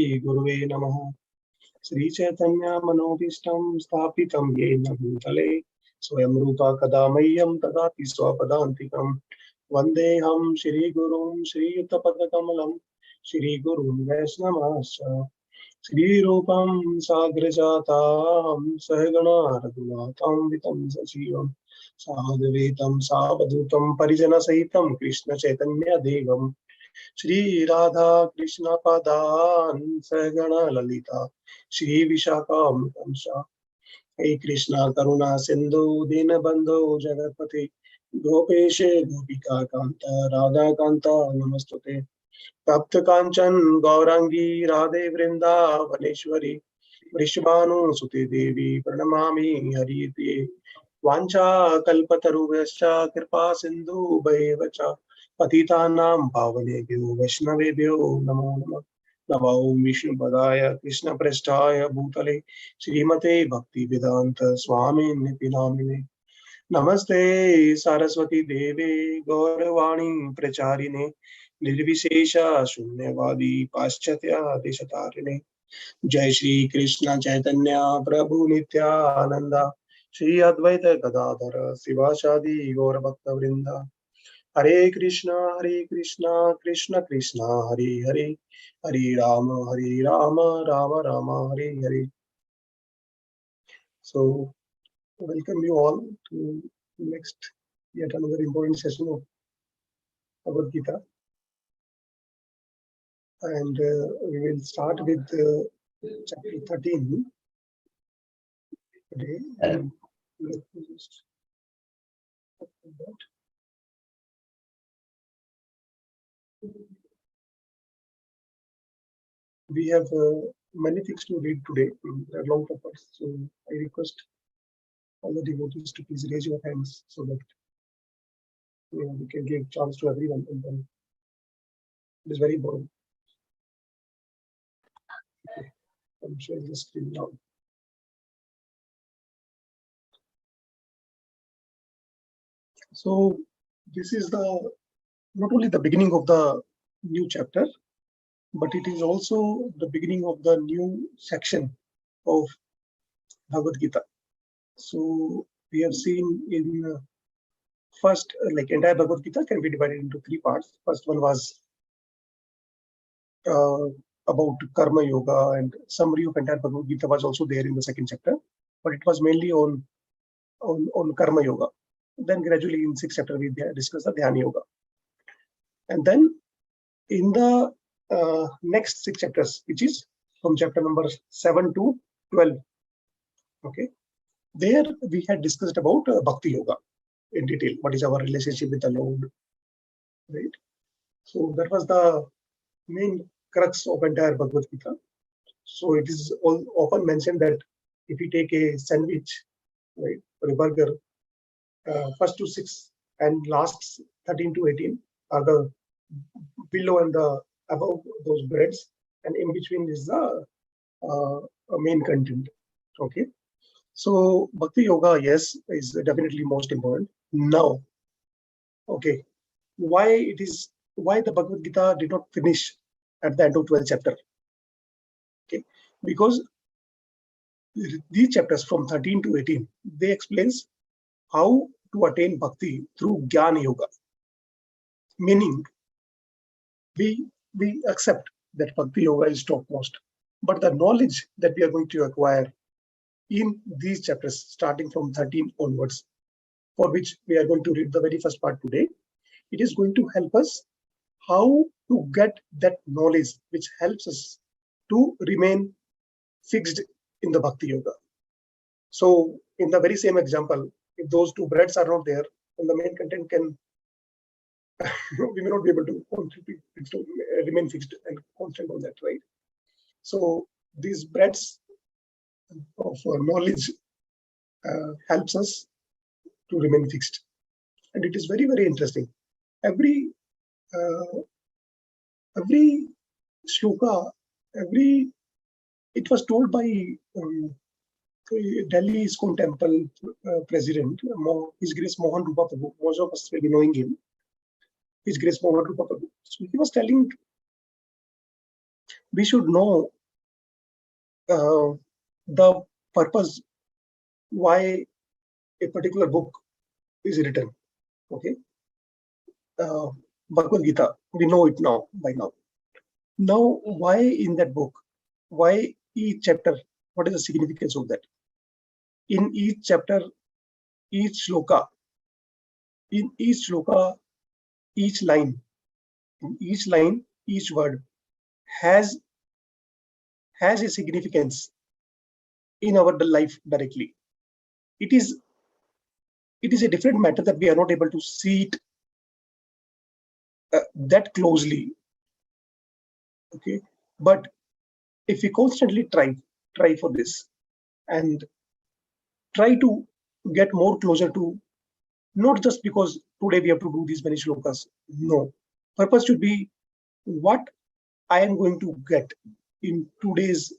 Shri Guruve Namaha. Sri Chaitanya Manobishtam Sthapitam Yena Bhutale Swayam Rupa Kadamayam Tadati Swapadantikam Vandeham Shri Gurum Shri Yuttapadakamalam Shri Gurum Vaishnavascha Shri Rupam Sagrajatam Sahagana Raghunatam Vitam Sachivam Sadhvetam Savadutam Parijana Sahitam Krishna Chaitanya Devam Shri Radha Krishna Padan Sagana Lalita Shri Vishakam Kamsha Hey Krishna Karuna Sindhu Dinabandhu Jagatpati Gopeshe Gopika Kanta Radha Kanta Namastute Tapta Kanchan Gaurangi Radhe Vrinda Vaneshwari Vrishbhanu Suti Devi Pranamami Harite Vancha Kalpatarubhascha Kripa Sindhu Bhaivacha Patitanam Pavanebhyo Vaishnavebhyo Namo Namah Namo Vishnu Padaya Krishna Prasthaya Bhutale Srimate Bhakti Vedanta Swami Niti Namine Namaste Saraswati Deve Gauravani Pracharine Nirvishesha Shunyavadi Paschatya Deshatarine Jai Shri Krishna Chaitanya Prabhu Nityananda Shri Advaita Gadadhara Sivasadi Gaura Bhakta Vrinda Hare Krishna Krishna Krishna Hare Hare Hare Rama Rama Rama Hare Hare. So welcome you all to next yet another important session of Bhagavad Gita, and we will start with chapter 13 today. And let me just open that. We have many things to read today. There are long papers, so I request all the devotees to please raise your hands so that we can give chance to everyone. And then it is very important. Okay. I'm sharing the screen now. So this is the not only the beginning of the new chapter, but it is also the beginning of the new section of Bhagavad Gita. So we have seen in first, like entire Bhagavad Gita can be divided into three parts. First one was about Karma Yoga, and summary of entire Bhagavad Gita was also there in the second chapter, but it was mainly on Karma Yoga. Then gradually in sixth chapter we discussed the Dhyana Yoga, and then in the next six chapters, which is from chapter number 7 to 12, okay, there we had discussed about Bhakti Yoga in detail. What is our relationship with the Lord, right? So that was the main crux of entire Bhagavad Gita. So it is often mentioned that if you take a sandwich, right, or a burger, first to 6 and last 13 to 18 are the below and the above those breads, and in between is the main content. Okay, so Bhakti Yoga, yes, is definitely most important. Now, okay, why the Bhagavad Gita did not finish at the end of 12th chapter? Okay, because these chapters from 13 to 18, they explains how to attain bhakti through Jnana Yoga. Meaning, we accept that Bhakti Yoga is topmost, but the knowledge that we are going to acquire in these chapters, starting from 13 onwards, for which we are going to read the very first part today, it is going to help us how to get that knowledge which helps us to remain fixed in the Bhakti Yoga. So in the very same example, if those two breads are not there, then the main content can we may not be able to remain fixed and constant on that, right? So these breads of knowledge helps us to remain fixed, and it is very, very interesting. Every shloka, it was told by Delhi ISKCON Temple president, His Grace Mohan Rupa Prabhu. Most of us will be knowing him. His Grace Mohan Rupa Prabhu. So he was telling we should know the purpose why a particular book is written. Okay, Bhagavad Gita, we know it now by now. Now, why in that book? Why each chapter? What is the significance of that? In each chapter, each shloka, each line, each word has a significance in our life directly. It is a different matter that we are not able to see it that closely. Okay, but if we constantly try for this and try to get more closer to, not just because today we have to do these many shlokas. No, purpose should be what I am going to get in today's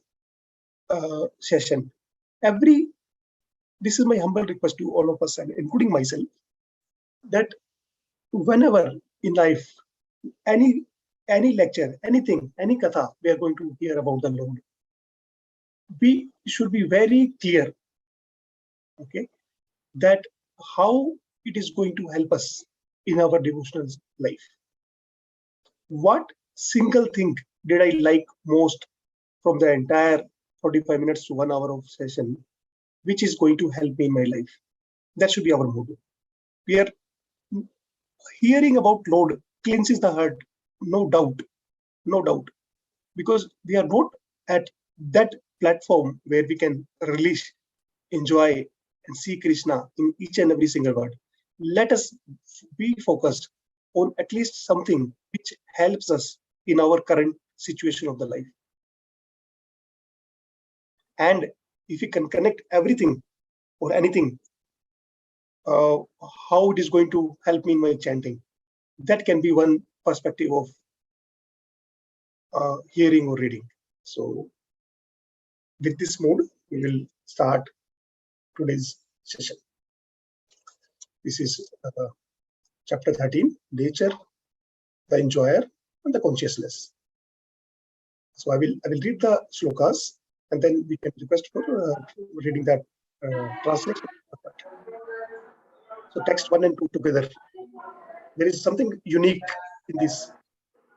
session. This is my humble request to all of us, and including myself, that whenever in life, any lecture, anything, any katha we are going to hear about the Lord, we should be very clear, okay, that how it is going to help us in our devotional life. What single thing did I like most from the entire 45 minutes to 1 hour of session, which is going to help me in my life? That should be our motto. We are hearing about Lord cleanses the heart, no doubt, because we are not at that platform where we can release, enjoy, and see Krishna in each and every single word. Let us be focused on at least something which helps us in our current situation of the life. And if we can connect everything or anything, how it is going to help me in my chanting, that can be one perspective of hearing or reading. So with this mode, we will start today's session. This is chapter 13, nature, the enjoyer, and the consciousness. So I will read the shlokas, and then we can request for reading that translation. So text 1 and 2 together. There is something unique in this.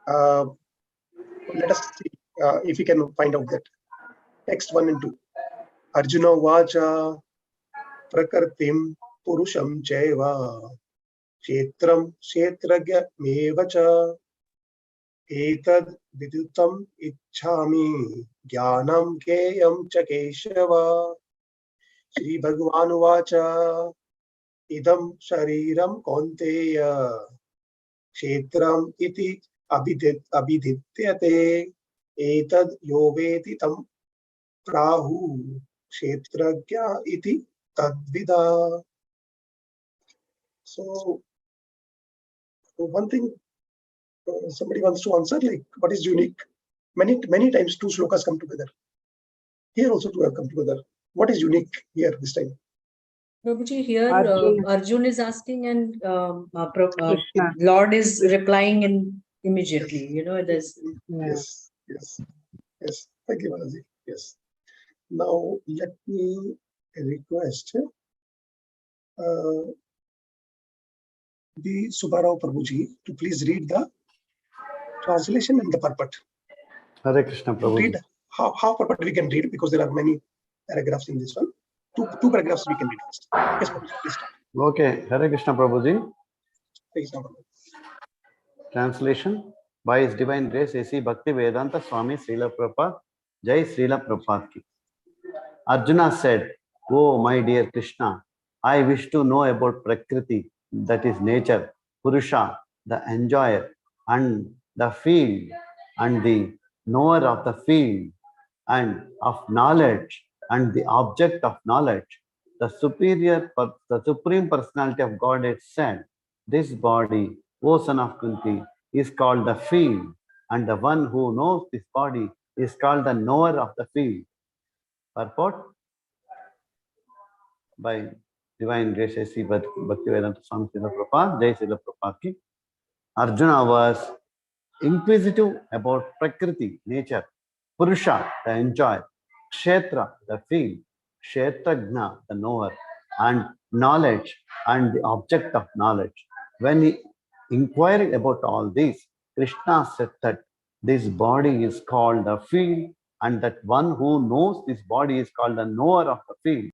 Let us see if we can find out that. Text 1 and 2. Arjuna vacha prakartim purusham chaiva kshetram kshetragya mevacha etad vidutam ichhami jnanam keyam cha keshava. Shri Bhagavan vacha idam shariram kaunteya kshetram iti abhidityate etad yoveti tam prahu kshetragya iti tadvida. So one thing somebody wants to answer, like, what is unique? Many times two shlokas come together. Here also two have come together. What is unique here this time? Prabhuji, here Arjun is asking and Lord is replying in immediately. Yes. You know, there's Yes. Thank you, Balaji. Yes. Now let me request the Subbarao Prabhuji to please read the translation and the purport. Hare Krishna Prabhuji. Read how purport we can read, because there are many paragraphs in this one. Two paragraphs we can read first. Yes, Prabhuji, please start. Okay, Hare Krishna Prabhuji. Please, Prabhuji. Translation by His Divine Grace A.C. Bhakti Vedanta Swami Srila Prabhupada. Jai Srila Prabhupada ki. Arjuna said, "Oh my dear Krishna, I wish to know about Prakriti, that is nature, Purusha, the enjoyer, and the field, and the knower of the field, and of knowledge, and the object of knowledge. The Supreme Personality of Godhead said, this body, O son of Kunti, is called the field, and the one who knows this body is called the knower of the field." Purport by Divine Grace A.C. Bhaktivedanta Swami Srila Prabhupada, Jai Srila Prabhupada ki. Arjuna was inquisitive about Prakriti, nature, Purusha, the enjoyer, Kshetra, the field, Kshetrajna, the knower, and knowledge and the object of knowledge. When he inquired about all these, Krishna said that this body is called the field, and that one who knows this body is called the knower of the field.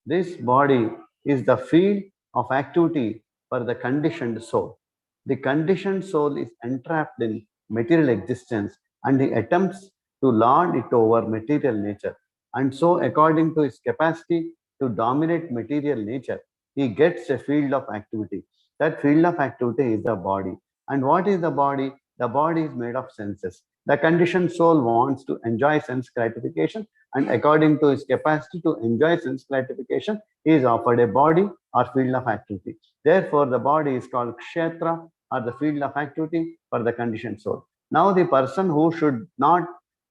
This body is the field of activity for the conditioned soul. The conditioned soul is entrapped in material existence and he attempts to lord it over material nature. And so, according to his capacity to dominate material nature, he gets a field of activity. That field of activity is the body. And what is the body? The body is made of senses. The conditioned soul wants to enjoy sense gratification, and according to his capacity to enjoy sense gratification, he is offered a body or field of activity. Therefore, the body is called kshetra, or the field of activity for the conditioned soul. Now, the person who should not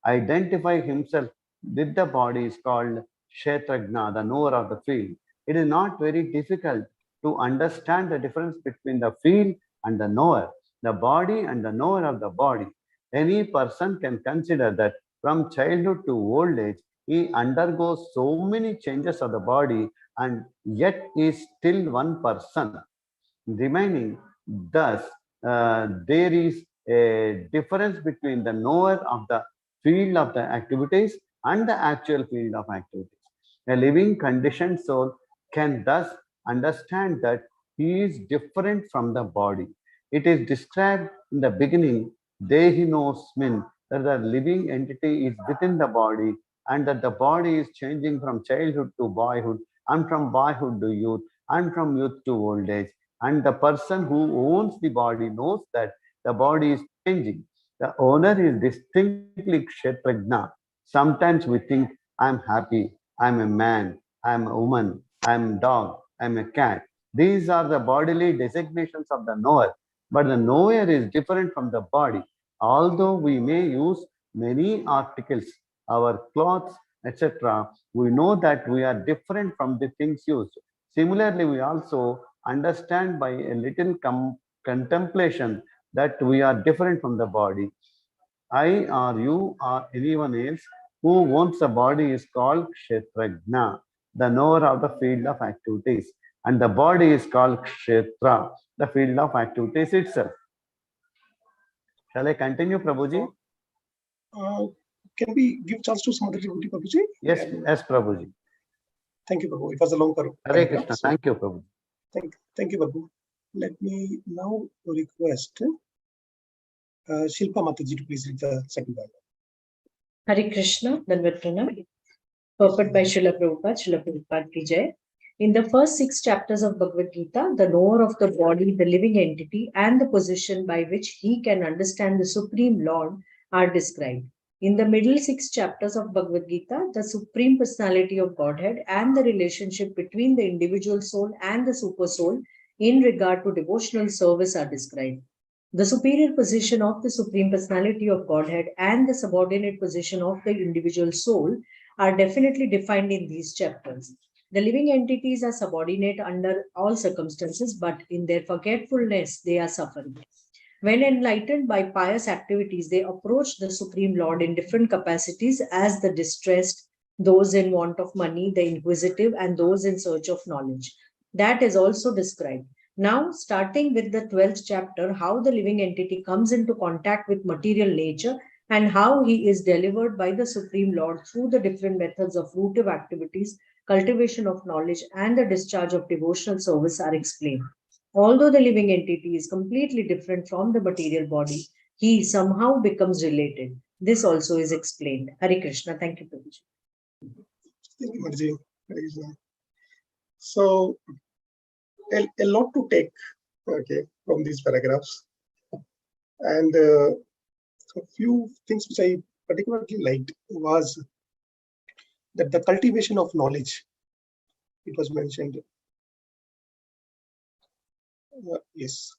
identify himself with the body is called kshetrajna, the knower of the field. It is not very difficult to understand the difference between the field and the knower, the body and the knower of the body. Any person can consider that from childhood to old age, he undergoes so many changes of the body and yet is still one person remaining. Thus, there is a difference between the knower of the field of the activities and the actual field of activities. A living conditioned soul can thus understand that he is different from the body. It is described in the beginning, Dehinosmin, that the living entity is within the body and that the body is changing from childhood to boyhood and from boyhood to youth and from youth to old age. And the person who owns the body knows that the body is changing. The owner is distinctly kshetrajna. Sometimes we think, I'm happy, I'm a man, I'm a woman, I'm a dog, I'm a cat. These are the bodily designations of the knower. But the knower is different from the body. Although we may use many articles, our clothes, etc., we know that we are different from the things used. Similarly, we also understand by a little contemplation that we are different from the body. I or you or anyone else who owns the body is called kshetrajna, the knower of the field of activities. And the body is called kshetra, the field of activities itself. Shall I continue, Prabhuji? Can we give chance to some other devotee, Prabhuji? Yes, yes, Prabhuji. Thank you, Prabhu. It was a long Hare paragraph. Krishna. Thank you, Prabhu. Thank you, Prabhu. Let me now request Shilpa Mataji to please read the second paragraph. Hare Krishna, Dandavat Pranam. Purport by Srila Prabhupada Ki Jai. In the first 6 chapters of Bhagavad Gita, the knower of the body, the living entity, and the position by which he can understand the Supreme Lord are described. In the middle 6 chapters of Bhagavad Gita, the Supreme Personality of Godhead and the relationship between the individual soul and the super soul in regard to devotional service are described. The superior position of the Supreme Personality of Godhead and the subordinate position of the individual soul are definitely defined in these chapters. The living entities are subordinate under all circumstances, but in their forgetfulness, they are suffering. When enlightened by pious activities, they approach the Supreme Lord in different capacities as the distressed, those in want of money, the inquisitive, and those in search of knowledge. That is also described. Now, starting with the 12th chapter, how the living entity comes into contact with material nature and how he is delivered by the Supreme Lord through the different methods of fruitive activities, cultivation of knowledge, and the discharge of devotional service are explained. Although the living entity is completely different from the material body, he somehow becomes related. This also is explained. Hare Krishna. Thank you, Prabhuji. Thank you, Mataji. Hare Krishna. So, a lot to take, from these paragraphs. And a few things which I particularly liked was that the cultivation of knowledge, it was mentioned. Yes.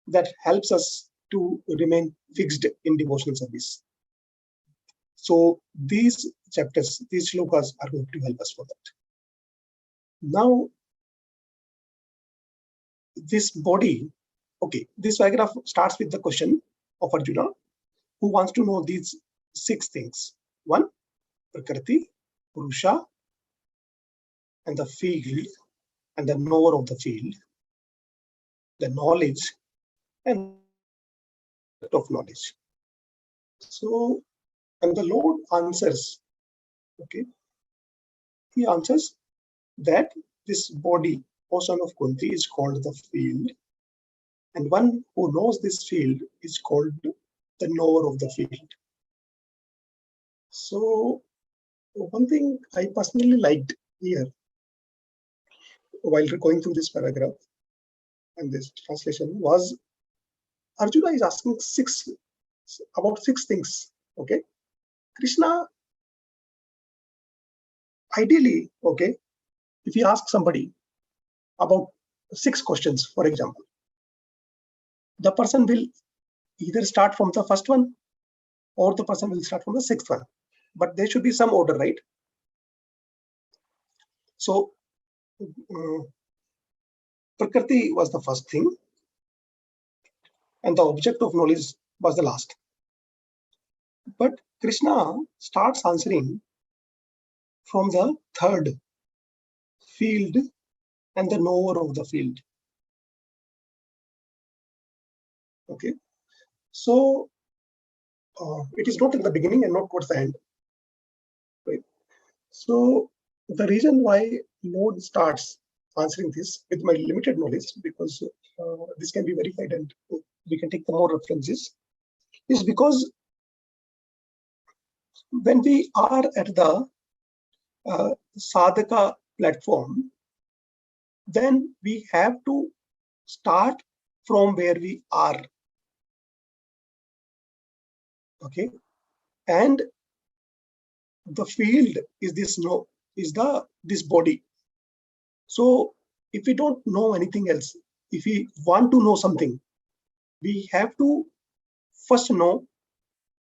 That helps us to remain fixed in devotional service. So these chapters, these shlokas are going to help us for that. Now, this body Okay, this paragraph starts with the question of Arjuna, who wants to know these 6 things. 1, Prakriti, Purusha, and the field, and the knower of the field, the knowledge, and of knowledge. So, and the Lord answers, okay, he answers that this body, O son of Kunti, is called the field, and one who knows this field is called the knower of the field. So, one thing I personally liked here while going through this paragraph and this translation was Arjuna is asking about six things. Okay, Krishna, ideally, okay, if you ask somebody about 6 questions, for example, the person will either start from the first one or the person will start from the 6th one, but there should be some order, right? So Prakriti was the first thing, and the object of knowledge was the last. But Krishna starts answering from the third, field and the knower of the field. Okay, so it is not in the beginning and not towards the end, right? So the reason why Lord starts answering this with my limited knowledge, because this can be verified and we can take the more references, is because when we are at the sadhaka platform, then we have to start from where we are. Okay, and the field is this body. So if we don't know anything else, if we want to know something, we have to first know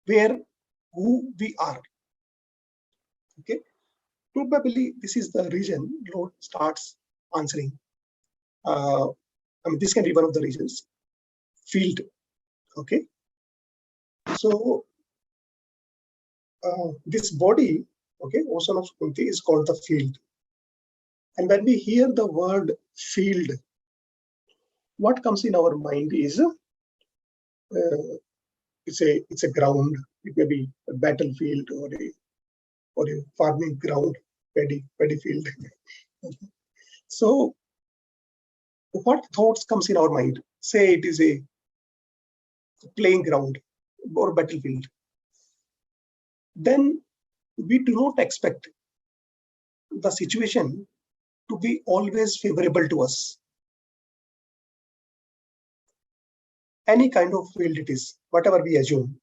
who we are. Okay, probably this is the reason Lord starts answering. This can be one of the reasons. Field. Okay, so this body, okay, O son of Kunti, is called the field. And when we hear the word field, what comes in our mind is it's a ground. It may be a battlefield or a farming ground, paddy field. So what thoughts comes in our mind? Say it is a playing ground or battlefield. Then we do not expect the situation to be always favorable to us. Any kind of field it is, whatever we assume,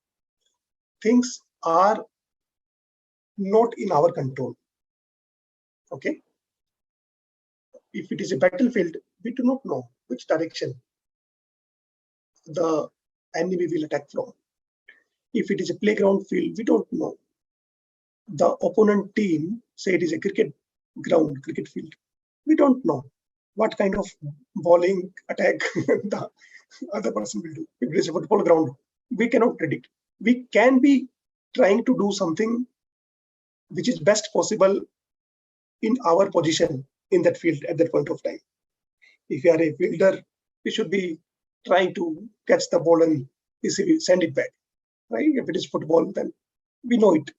things are not in our control. Okay, if it is a battlefield, we do not know which direction the enemy will attack from. If it is a playground field, we don't know. The opponent team, say it is a cricket field, we don't know what kind of bowling attack the other person will do. If it is a football ground, we cannot predict. We can be trying to do something which is best possible in our position in that field at that point of time. If you are a fielder, we should be trying to catch the ball and send it back, right? If it is football, then we know it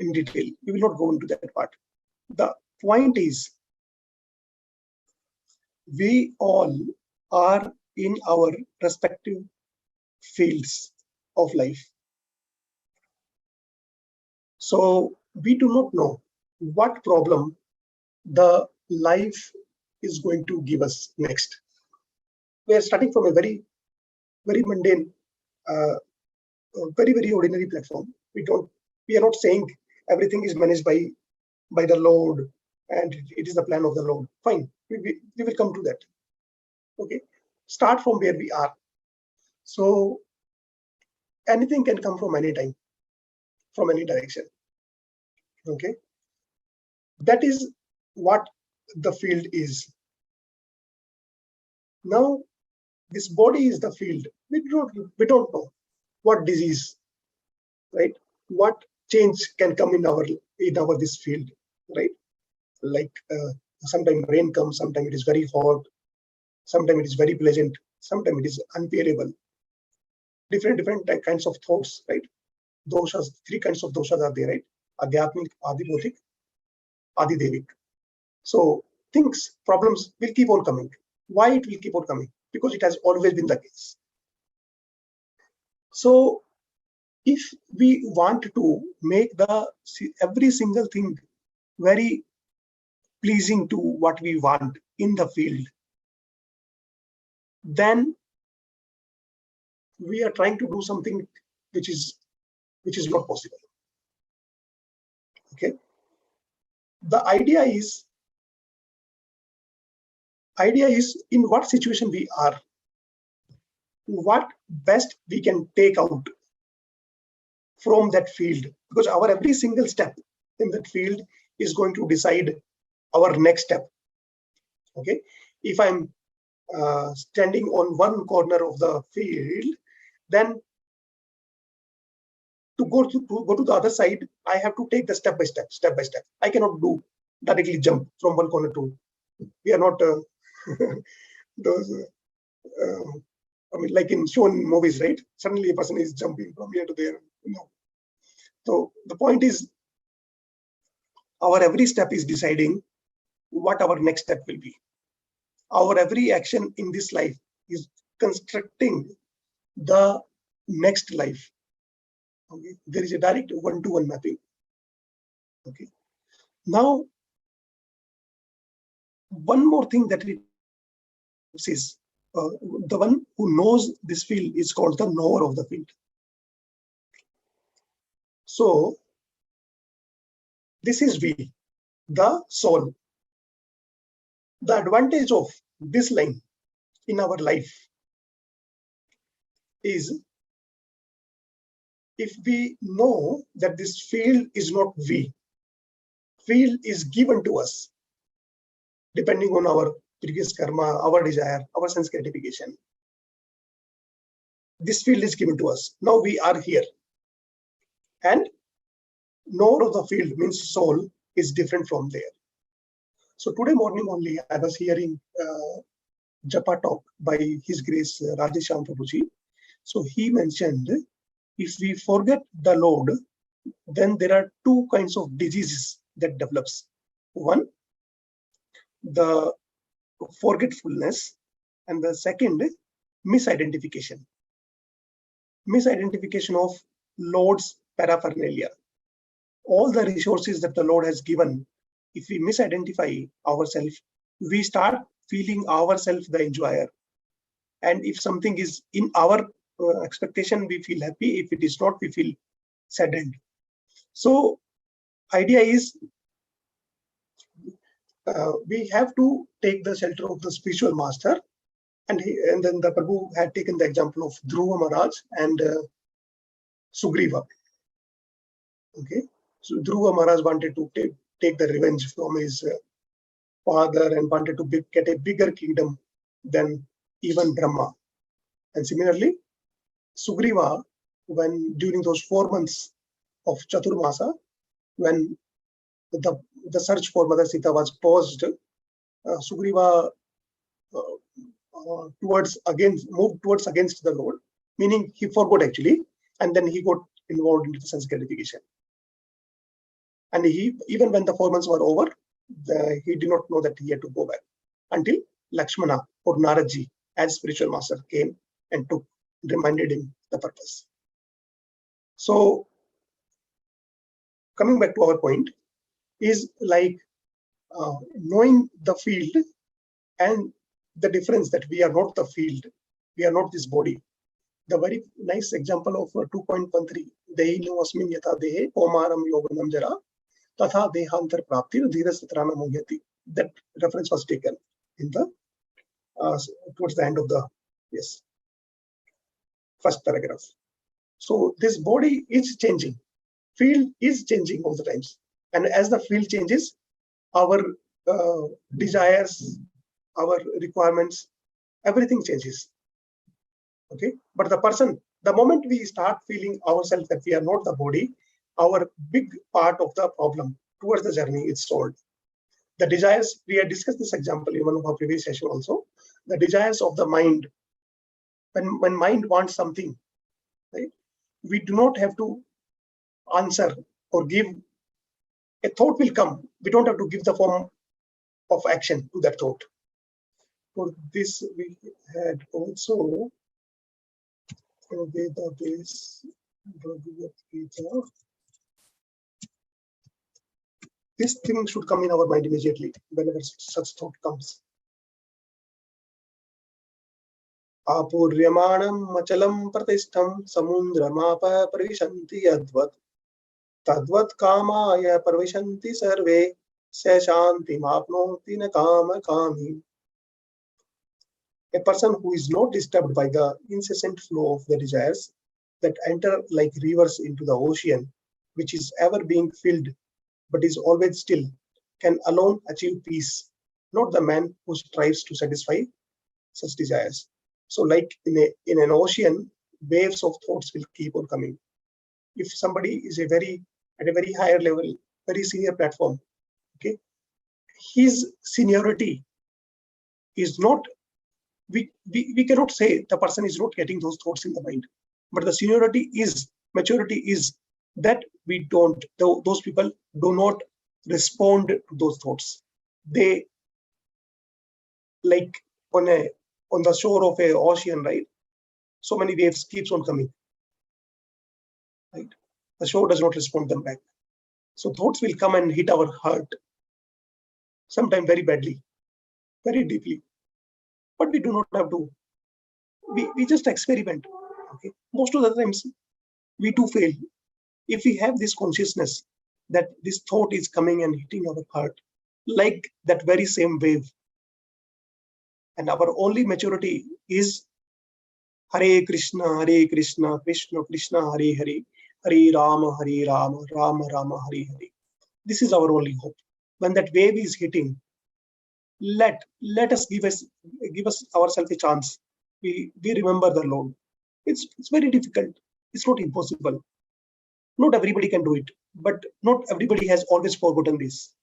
in detail. We will not go into that part. The point is, we all are in our respective fields of life. So we do not know what problem the life is going to give us next. We are starting from a very, very mundane, very ordinary platform. We are not saying everything is managed by the Lord and it is the plan of the Lord. Fine, we will come to that. Okay, start from where we are. So anything can come from any time, from any direction. Okay, that is what the field is. Now this body is the field. We don't know what disease, right? What change can come in this field, right? Like sometimes rain comes, sometimes it is very hot, sometimes it is very pleasant, sometimes it is unbearable. Different kinds of thoughts, right? Doshas, 3 kinds of doshas are there, right? Adhyatmic, Adibodhic, Adidevic. So things, problems will keep on coming. Why it will keep on coming? Because it has always been the case. So if we want to make every single thing very pleasing to what we want in the field, then we are trying to do something which is not possible. Okay. The idea is in what situation we are, what best we can take out from that field, because our every single step in that field is going to decide our next step. Okay. If I'm standing on one corner of the field, then to go to the other side, I have to take the step by step. I cannot do directly jump from one corner to. We are not those. I mean, like in shown movies, right? Suddenly a person is jumping from here to there. No. So the point is, our every step is deciding what our next step will be. Our every action in this life is constructing the next life. Okay. There is a direct one-to-one mapping. Okay. Now, one more thing that it is the one who knows this field is called the knower of the field. So this is we, the soul. The advantage of this line in our life is, if we know that this field is not we, field is given to us depending on our previous karma, our desire, our sense gratification. This field is given to us. Now we are here. And knower of the field means soul is different from there. So today morning only I was hearing Japa talk by His Grace Rajesham Prabhuji. So he mentioned, if we forget the Lord, then there are 2 kinds of diseases that develops. One, the forgetfulness, and the second, misidentification. Misidentification of Lord's paraphernalia. All the resources that the Lord has given, if we misidentify ourselves, we start feeling ourselves the enjoyer. And if something is in our expectation, we feel happy. If it is not, we feel saddened. So idea is, we have to take the shelter of the spiritual master. And then the Prabhu had taken the example of Dhruva Maharaj and Sugriva. Okay, so Dhruva Maharaj wanted to take the revenge from his father and wanted to get a bigger kingdom than even Brahma. And similarly, Sugriva, when during those 4 months of Chaturmasa, when the search for Mother Sita was paused, Sugriva moved towards against the Lord, meaning he forgot actually, and then he got involved into the sense gratification. And even when the 4 months were over, he did not know that he had to go back until Lakshmana or Naradji, as spiritual master, came and reminded him the purpose. So coming back to our point is like knowing the field and the difference that we are not the field, we are not this body. The very nice example of 2.13, Dehi no asmin yatha dehe omaram yoganam jara tatha dehantar praptir dhirasatrana muhyati. That reference was taken in the towards the end of the first paragraph. So this body is changing, field is changing all the times, and as the field changes, our desires, our requirements, everything changes. Okay, but the moment we start feeling ourselves that we are not the body, our big part of the problem towards the journey is solved. The desires, we had discussed this example in one of our previous session also. The desires of the mind, when mind wants something, right? We do not have to answer or give. A thought will come. We don't have to give the form of action to that thought. For this, we had also database Bhagavad Gita. This thing should come in our mind immediately whenever such thought comes. Apuryamanam machalam pratistham samundramapa pravishanti yadvat tadvat kamaya pravishanti sarve se shanti mapnoti na kama kami. A person who is not disturbed by the incessant flow of the desires that enter like rivers into the ocean, which is ever being filled but is always still, can alone achieve peace, not the man who strives to satisfy such desires. So like in an ocean, waves of thoughts will keep on coming. If somebody is at a very higher level, very senior platform, okay, his seniority is not, we cannot say the person is not getting those thoughts in the mind, but the seniority is, maturity is that we don't, those people do not respond to those thoughts. They, like on the shore of a ocean, right? So many waves keeps on coming, right? The shore does not respond them back. So thoughts will come and hit our heart, sometimes very badly, very deeply. But we do not have to, we just experiment. Okay. Most of the times we do fail. If we have this consciousness that this thought is coming and hitting our heart, like that very same wave, and our only maturity is Hare Krishna, Krishna Krishna, Hare Hare, Hare Rama, Rama Rama, Hare Hare. This is our only hope. When that wave is hitting, let us give us ourselves a chance. We remember the Lord. It's very difficult. It's not impossible. Not everybody can do it, but not everybody has always forgotten this,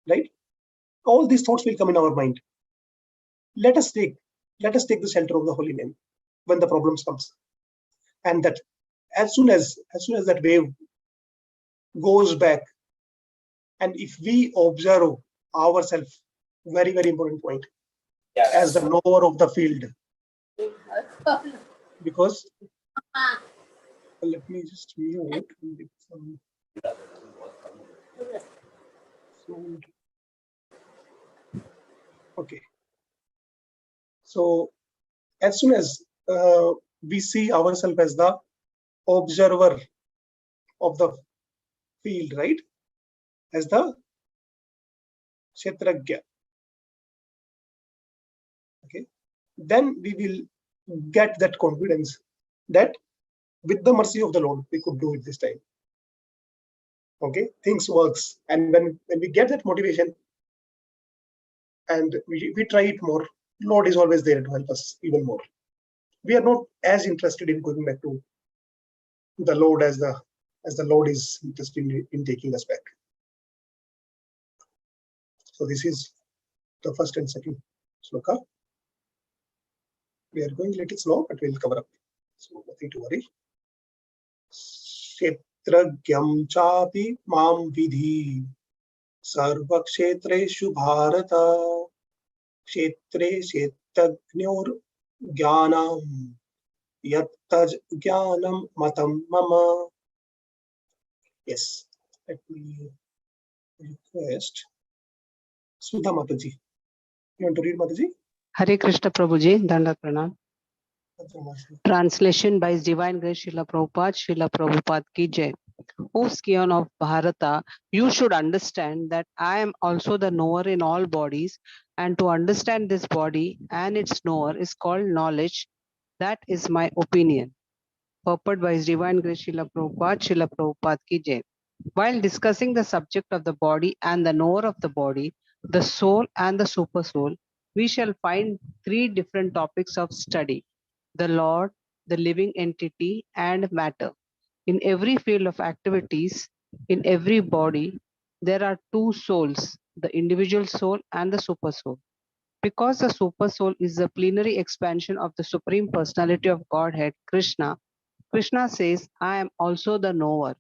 right? All these thoughts will come in our mind. Let us take the shelter of the holy name when the problems comes, and that as soon as that wave goes back, and if we observe ourselves, very important point, as the knower of the field, because let me just mute some sound. Okay, so as soon as we see ourselves as the observer of the field, right, as the Kshetragya, okay, then we will get that confidence that with the mercy of the Lord, we could do it this time. Okay, things works, and when we get that motivation and we try it more, Lord is always there to help us even more. We are not as interested in going back to the Lord as the Lord is interested in taking us back. So this is the first and second sloka. We are going a little slow, but we'll cover up. So nothing to worry. Kshetragyam chapi mam vidhi sarva kshetreshu bharata kshetre kshetragnyor jnanam yattaj jnanam matam mama. Yes, let me request Sudha Mataji. You want to read, Mataji? Hare Krishna Prabhuji, Dandat Pranam. Translation by His Divine Grace Srila Prabhupada ki Jai. O scion of Bharata, you should understand that I am also the knower in all bodies, and to understand this body and its knower is called knowledge. That is my opinion. Purport by His Divine Grace Srila Prabhupada ki Jai. While discussing the subject of the body and the knower of the body, the soul and the super soul, we shall find three different topics of study. the Lord, the living entity, and matter. In every field of activities, in every body, there are two souls, the individual soul and the super soul. Because the super soul is the plenary expansion of the Supreme Personality of Godhead, Krishna, Krishna says, I am also the knower,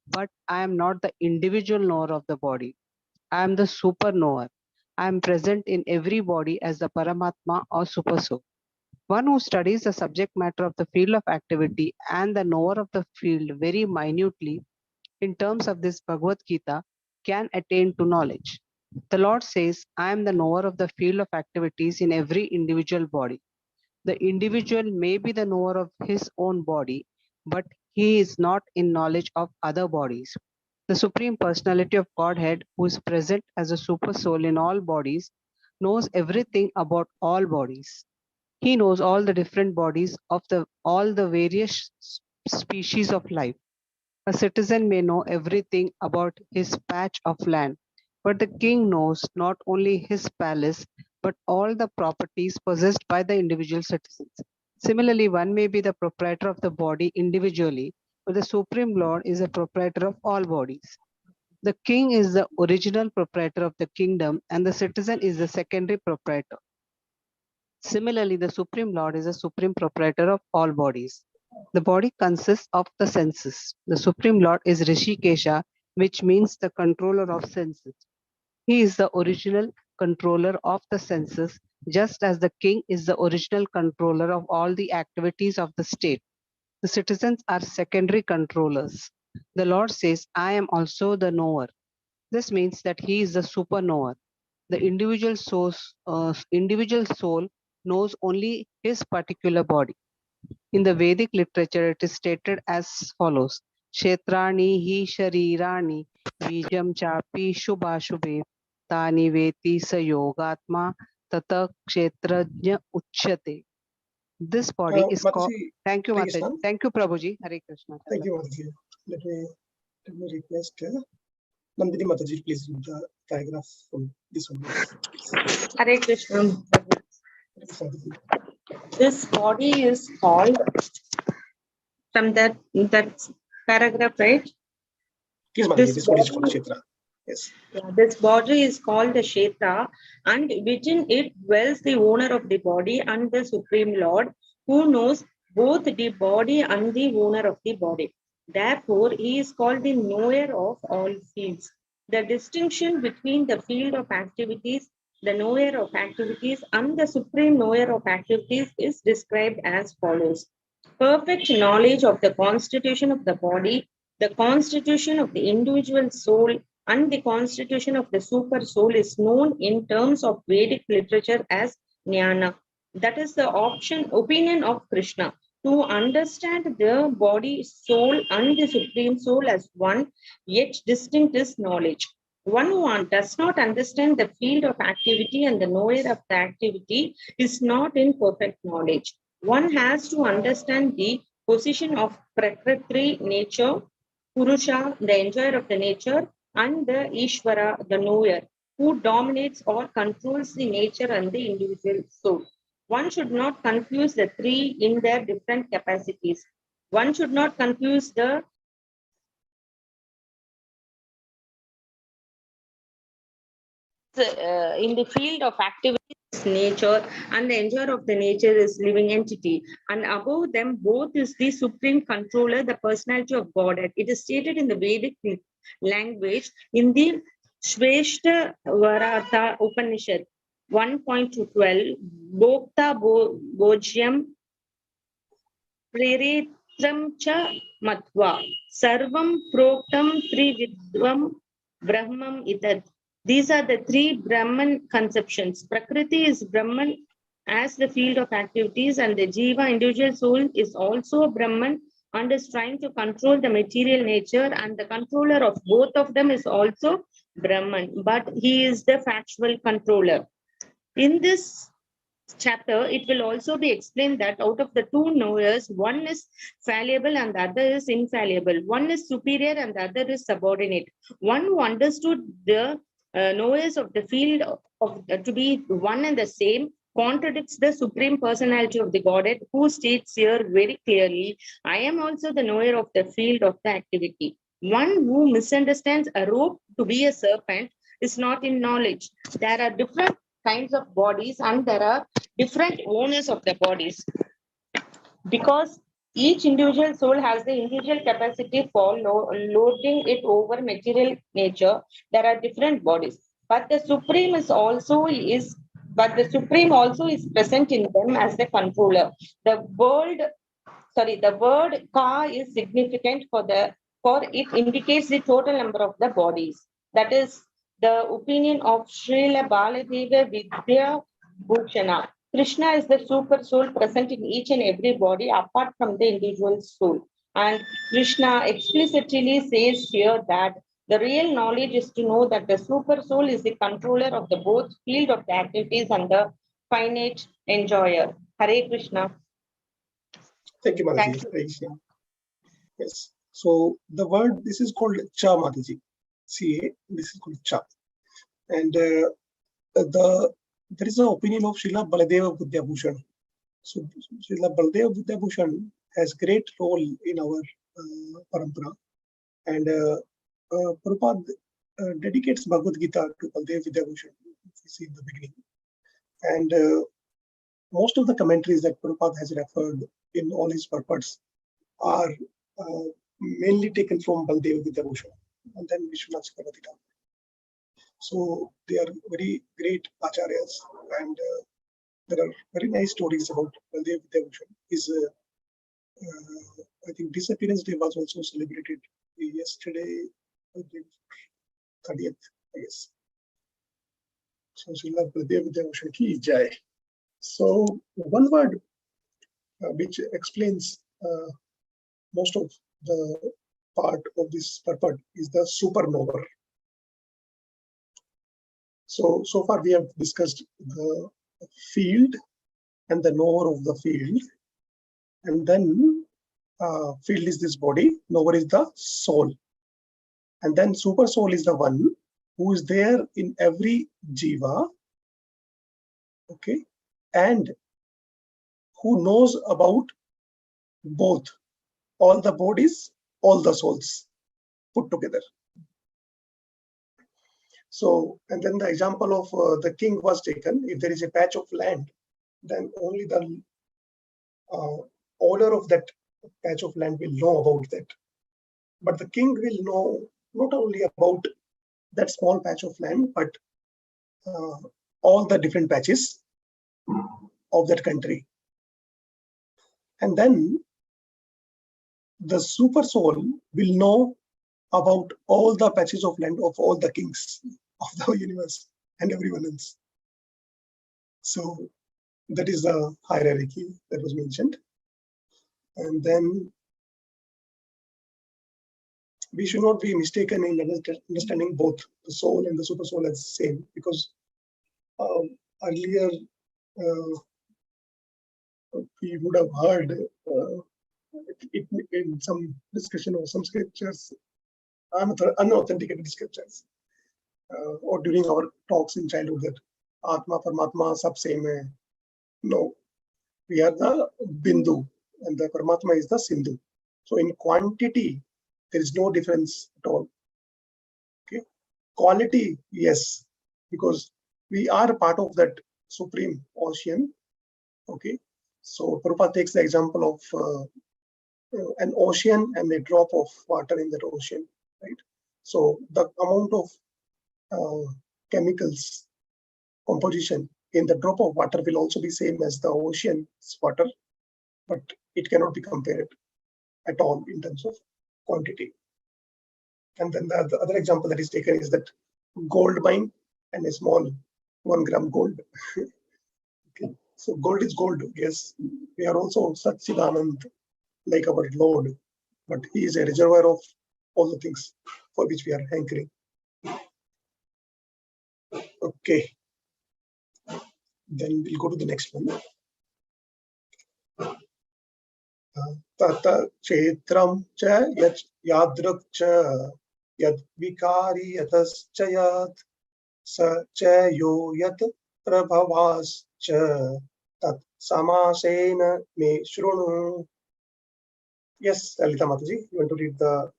but I am not the individual knower of the body. I am the super knower. I am present in every body as the Paramatma or super soul. One who studies the subject matter of the field of activity and the knower of the field very minutely in terms of this Bhagavad Gita can attain to knowledge. The Lord says, I am the knower of the field of activities in every individual body. The individual may be the knower of his own body, but he is not in knowledge of other bodies. The Supreme Personality of Godhead, who is present as a super soul in all bodies, knows everything about all bodies. He knows all the different bodies of all the various species of life. A citizen may know everything about his patch of land, but the king knows not only his palace, but all the properties possessed by the individual citizens. Similarly, one may be the proprietor of the body individually, but the Supreme Lord is the proprietor of all bodies. The king is the original proprietor of the kingdom, and the citizen is the secondary proprietor. Similarly, the Supreme Lord is the supreme proprietor of all bodies. The body consists of the senses. The Supreme Lord is Rishikesha, which means the controller of senses. He is the original controller of the senses, just as the king is the original controller of all the activities of the state. The citizens are secondary controllers. The Lord says, I am also the knower. This means that he is the super knower. The individual soul knows only his particular body. In the Vedic literature, it is stated as follows: Kshetrani hi sharirani bijam chapi shubhashubhe tani veti sa yogatma tata kshetrajna uchyate. This body is called. Mataji, Thank you, Hare Mataji. Krishna. Thank you, Prabhuji. Hare Krishna. Thank you, Mataji. Let me request Nandini Mataji, please read the paragraph from this one. Hare Krishna. Mataji. This body is called from that paragraph, right? Yes, Mataji, this one is called Kshetra. Yes. Yeah, this body is called the Kshetra, and within it dwells the owner of the body and the Supreme Lord, who knows both the body and the owner of the body. Therefore, he is called the knower of all fields. The distinction between the field of activities, the knower of activities, and the supreme knower of activities is described as follows. Perfect knowledge of the constitution of the body, the constitution of the individual soul, and the constitution of the super soul is known in terms of Vedic literature as jnana. That is the opinion of Krishna. To understand the body, soul, and the supreme soul as one, yet distinct is knowledge. One who does not understand the field of activity and the knower of the activity is not in perfect knowledge. One has to understand the position of Prakriti, nature, Purusha, the enjoyer of the nature, and the Ishvara, the knower, who dominates or controls the nature and the individual soul. One should not confuse the three in their different capacities. One should not confuse the in the field of activity is nature, and the enjoyer of the nature is living entity, and above them both is the supreme controller, the personality of Godhead. It is stated in the Vedic language in the Shveshta Varata Upanishad 1.12, Bhokta Bojyam Preretram cha matva sarvam proktam trividvam brahmam itad. These are the three Brahman conceptions. Prakriti is Brahman as the field of activities, and the Jiva, individual soul, is also Brahman and is trying to control the material nature, and the controller of both of them is also Brahman, but he is the factual controller. In this chapter, it will also be explained that out of the two knowers, one is fallible and the other is infallible. One is superior and the other is subordinate. One who understood the knowers of the field of to be one and the same contradicts the Supreme Personality of the Godhead, who states here very clearly, I am also the knower of the field of the activity. One who misunderstands a rope to be a serpent is not in knowledge. There are different kinds of bodies and there are different owners of the bodies. Because each individual soul has the individual capacity for loading it over material nature, there are different bodies. But the Supreme also is present in them as the controller. The word ka is significant for it indicates the total number of the bodies. That is the opinion of Srila Baladeva Vidya Bhushana. Krishna is the super soul present in each and every body apart from the individual soul. And Krishna explicitly says here that the real knowledge is to know that the super soul is the controller of the both field of the activities and the finite enjoyer. Hare Krishna. Thank you, Thank Mataji. Yes. So the word, this is called cha, Mataji. CA, this is called cha. And there is an opinion of Srila Baladeva Vidya Bhushan. So Srila Baladeva Vidya Bhushan has great role in our parampara. And Prabhupada dedicates Bhagavad Gita to Baladeva Vidya Bhushan, if you see in the beginning. And most of the commentaries that Prabhupada has referred in all his purports are mainly taken from Baladeva Vidya Bhushan and then Vishwanath Chakravarti. So they are very great acharyas, and there are very nice stories about Baladeva Vidya Bhushan. His, I think, disappearance day was also celebrated yesterday, 30th, I guess. So Srila Baladeva Vidya Bhushan ki jai. So one word which explains most of the part of this purport is the supernova. So far we have discussed the field and the knower of the field, and then field is this body, knower is the soul, and then super soul is the one who is there in every jiva, okay, and who knows about both, all the bodies, all the souls put together. So, and then the example of the king was taken. If there is a patch of land, then only the owner of that patch of land will know about that. But the king will know not only about that small patch of land, but all the different patches of that country. And then the super soul will know about all the patches of land of all the kings of the universe and everyone else. So that is the hierarchy that was mentioned. And then we should not be mistaken in understanding both the soul and the super soul as the same, because earlier we would have heard in some discussion of some scriptures, unauthenticated scriptures, or during our talks in childhood, that Atma, Paramatma, sab same hai. No, we are the Bindu and the Paramatma is the Sindhu. So in quantity, there is no difference at all. Okay, quality, yes, because we are part of that supreme ocean. Okay, so Prabhupada takes the example of an ocean and a drop of water in that ocean, right? So the amount of chemicals composition in the drop of water will also be same as the ocean's water, but it cannot be compared at all in terms of quantity. And then the other example that is taken is that gold mine and a small 1 gram gold. Okay. So gold is gold. Yes, we are also Satchidanand, like our Lord, but he is a reservoir of all the things for which we are hankering. Okay. Then we'll go to the next one. Tata Chetram cha yadrak cha yad vikari yatas cha yad sa cha yo yat prabhavascha tat samasena me shrunu. Yes, Lalita Mataji, you want to read the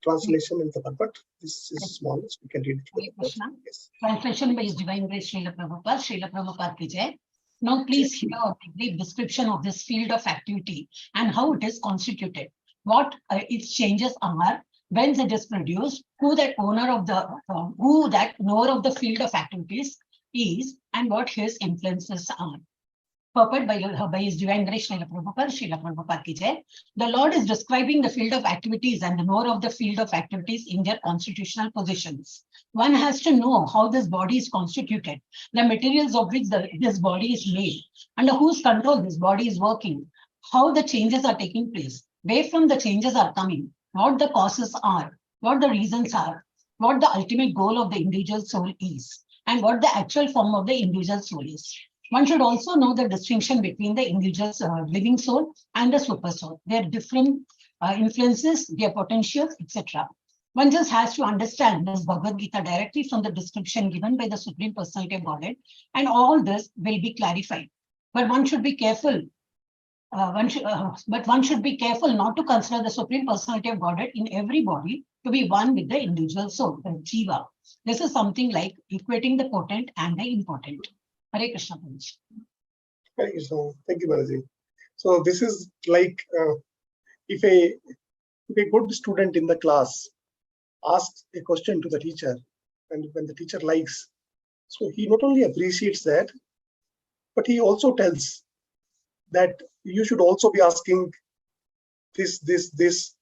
translation and the purport? This is small, so we can read it. Hare Krishna. Yes. Translation by His Divine Grace Srila Prabhupada, Srila Prabhupada ki jai. Now please hear a brief description of this field of activity and how it is constituted, what its changes are, when it is produced, who that knower of the field of activities is, and what his influences are. Purport by His Divine Grace Srila Prabhupada ki jai. The Lord is describing the field of activities and the knower of the field of activities in their constitutional positions. One has to know how this body is constituted, the materials of which this body is made, under whose control this body is working, how the changes are taking place, where from the changes are coming, what the causes are, what the reasons are, what the ultimate goal of the individual soul is, and what the actual form of the individual soul is. One should also know the distinction between the individual's living soul and the super soul, their different influences, their potentials, etc. One just has to understand this Bhagavad Gita directly from the description given by the Supreme Personality of Godhead, and all this will be clarified. But one should be careful. One should be careful not to consider the Supreme Personality of Godhead in every body to be one with the individual soul, the jiva. This is something like equating the potent and the impotent. Hare Krishna. Hare Krishna. Thank you, Balaji. So this is like if a good student in the class asks a question to the teacher, and when the teacher likes, so he not only appreciates that, but he also tells that you should also be asking this,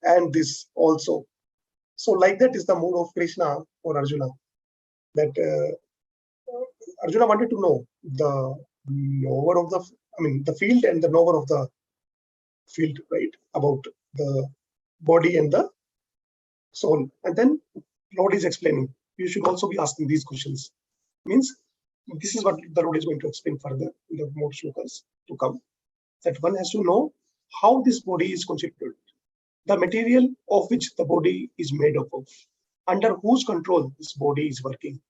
and this also. So like that is the mood of Krishna for Arjuna. That Arjuna wanted to know the knower of the field and the knower of the field, right? About the body and the soul. And then Lord is explaining, you should also be asking these questions. Means this is what the Lord is going to explain further in the more shlokas to come. That one has to know how this body is constituted, the material of which the body is made up of, under whose control this body is working,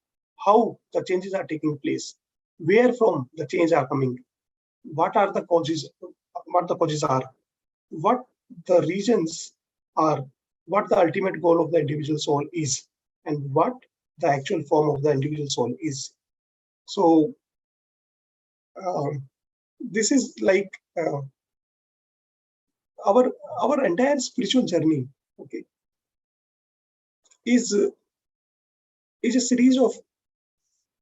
how the changes are taking place, where from the changes are coming, what are the causes, what the causes are, what the reasons are, what the ultimate goal of the individual soul is, and what the actual form of the individual soul is. So this is like our entire spiritual journey, okay, is a series of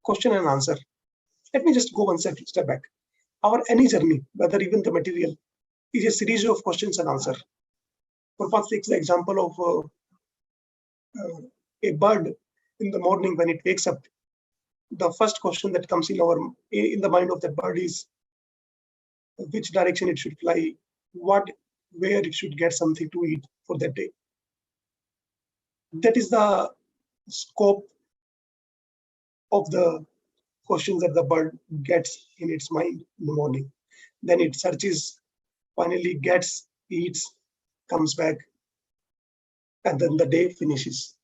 question and answer. Let me just go one step back. Our any journey, whether even the material, is a series of questions and answer. Prabhupada takes the example of a bird in the morning when it wakes up. The first question that comes in the mind of that bird is which direction it should fly, where it should get something to eat for that day. That is the scope of the questions that the bird gets in its mind in the morning. Then it searches, finally gets, eats, comes back, and then the day finishes.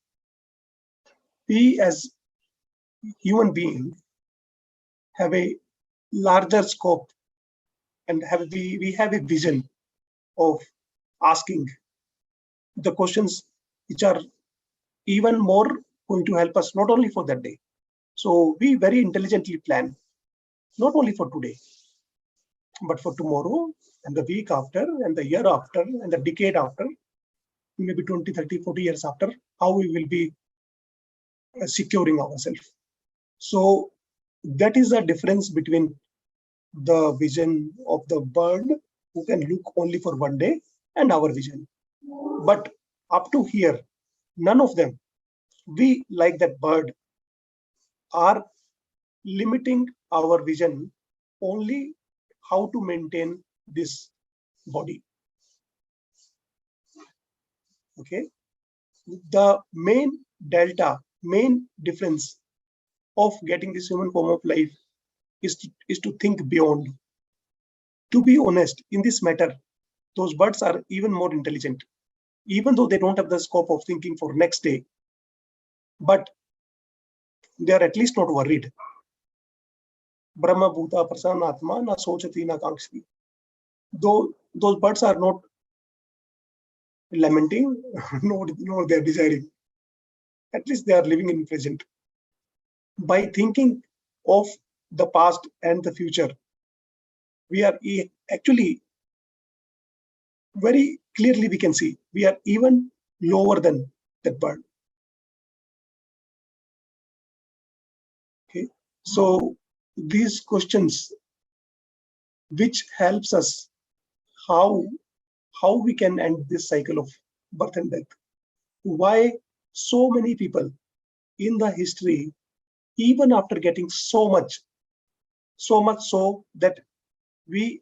We as human beings have a larger scope, and we have a vision of asking the questions which are even more going to help us not only for that day. So we very intelligently plan, not only for today, but for tomorrow and the week after and the year after and the decade after, maybe 20, 30, 40 years after, how we will be securing ourselves. So that is the difference between the vision of the bird who can look only for one day and our vision. But up to here, none of them, we like that bird, are limiting our vision only how to maintain this body. Okay, the main difference of getting this human form of life is to think beyond. To be honest, in this matter, those birds are even more intelligent, even though they don't have the scope of thinking for next day, but they are at least not worried. Brahma Bhuta Prasanatma na sochati na kankshati. Though those birds are not lamenting, no, they are desiring. At least they are living in present. By thinking of the past and the future, we are actually very clearly we can see we are even lower than that bird. Okay, so these questions, which helps us how we can end this cycle of birth and death. Why so many people in the history, even after getting so much so that we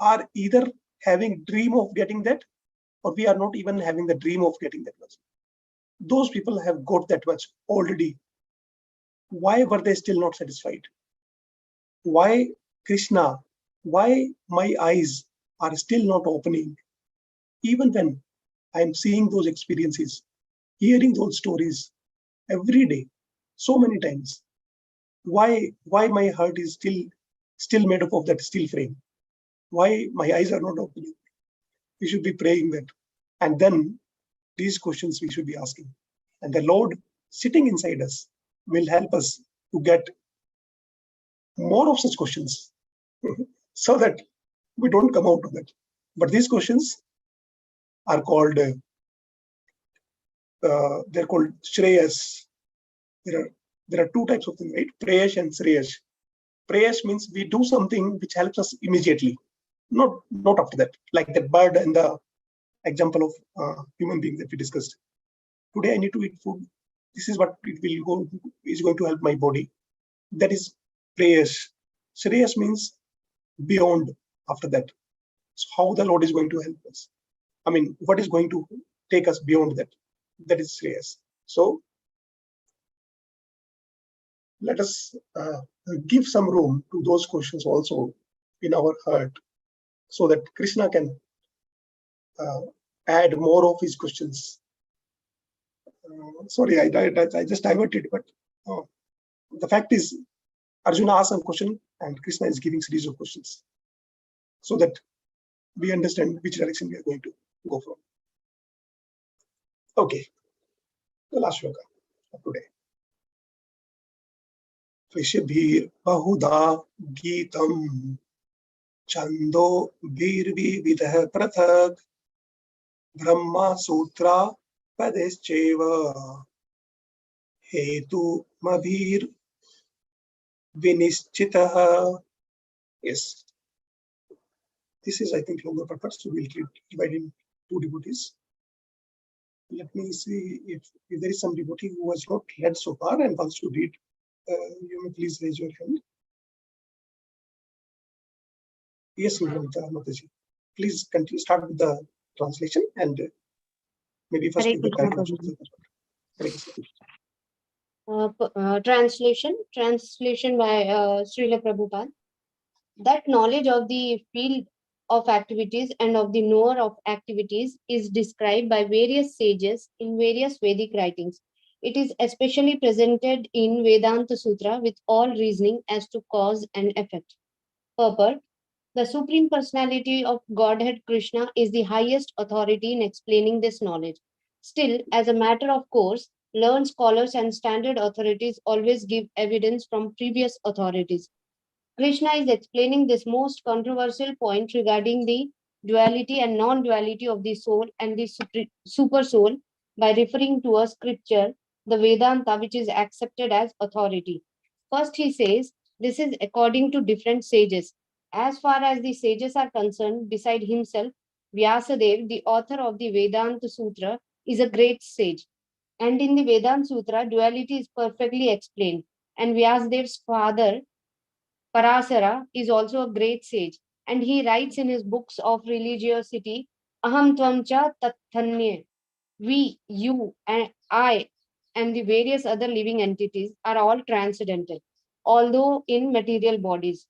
are either having dream of getting that, or we are not even having the dream of getting that much. Those people have got that much already. Why were they still not satisfied? Why, Krishna, why my eyes are still not opening? Even when I'm seeing those experiences, hearing those stories every day, so many times. Why my heart is still made up of that steel frame? Why my eyes are not opening? We should be praying that. And then these questions we should be asking. And the Lord sitting inside us will help us to get more of such questions so that we don't come out of that. But these questions are called, they're called Shreyas. There are two types of things, right? Prayesh and Shreyash. Prayesh means we do something which helps us immediately, not after that, like that bird and the example of human being that we discussed. Today I need to eat food. This is what is going to help my body. That is Prayesh. Shreyas means beyond after that. So how the Lord is going to help us. I mean, what is going to take us beyond that? That is Shreyas. So let us give some room to those questions also in our heart, so that Krishna can add more of his questions. Sorry, I just diverted, but the fact is, Arjuna asked some question and Krishna is giving series of questions, so that we understand which direction we are going to go from. Okay, the last shloka of today. ऋषिभिर् बहुधा गीतम् छन्दो भिर्विविधः पृथक् ब्रह्मा सूत्रा पदैश्चैव हेतुमभिर्विनिश्चितः. Yes, this is, I think, longer purpose, so we'll divide in two devotees. Let me see if there is some devotee who has not read so far and wants to read. You may please raise your hand. Yes, Mataji. Please continue. Start with the translation and maybe first give the paragraph. Translation by Srila Prabhupada. That knowledge of the field of activities and of the knower of activities is described by various sages in various Vedic writings. It is especially presented in Vedanta Sutra with all reasoning as to cause and effect. Purport. The Supreme Personality of Godhead Krishna is the highest authority in explaining this knowledge. Still, as a matter of course, learned scholars and standard authorities always give evidence from previous authorities. Krishna is explaining this most controversial point regarding the duality and non-duality of the soul and the super soul by referring to a scripture, the Vedanta, which is accepted as authority. First, he says, this is according to different sages. As far as the sages are concerned, beside himself, Vyasadeva, the author of the Vedanta Sutra, is a great sage. And in the Vedanta Sutra, duality is perfectly explained. And Vyasadev's father, Parasara, is also a great sage, and he writes in his books of religiosity, Aham Tvam Cha Tathanye. We, you, and I, and the various other living entities are all transcendental, although in material bodies.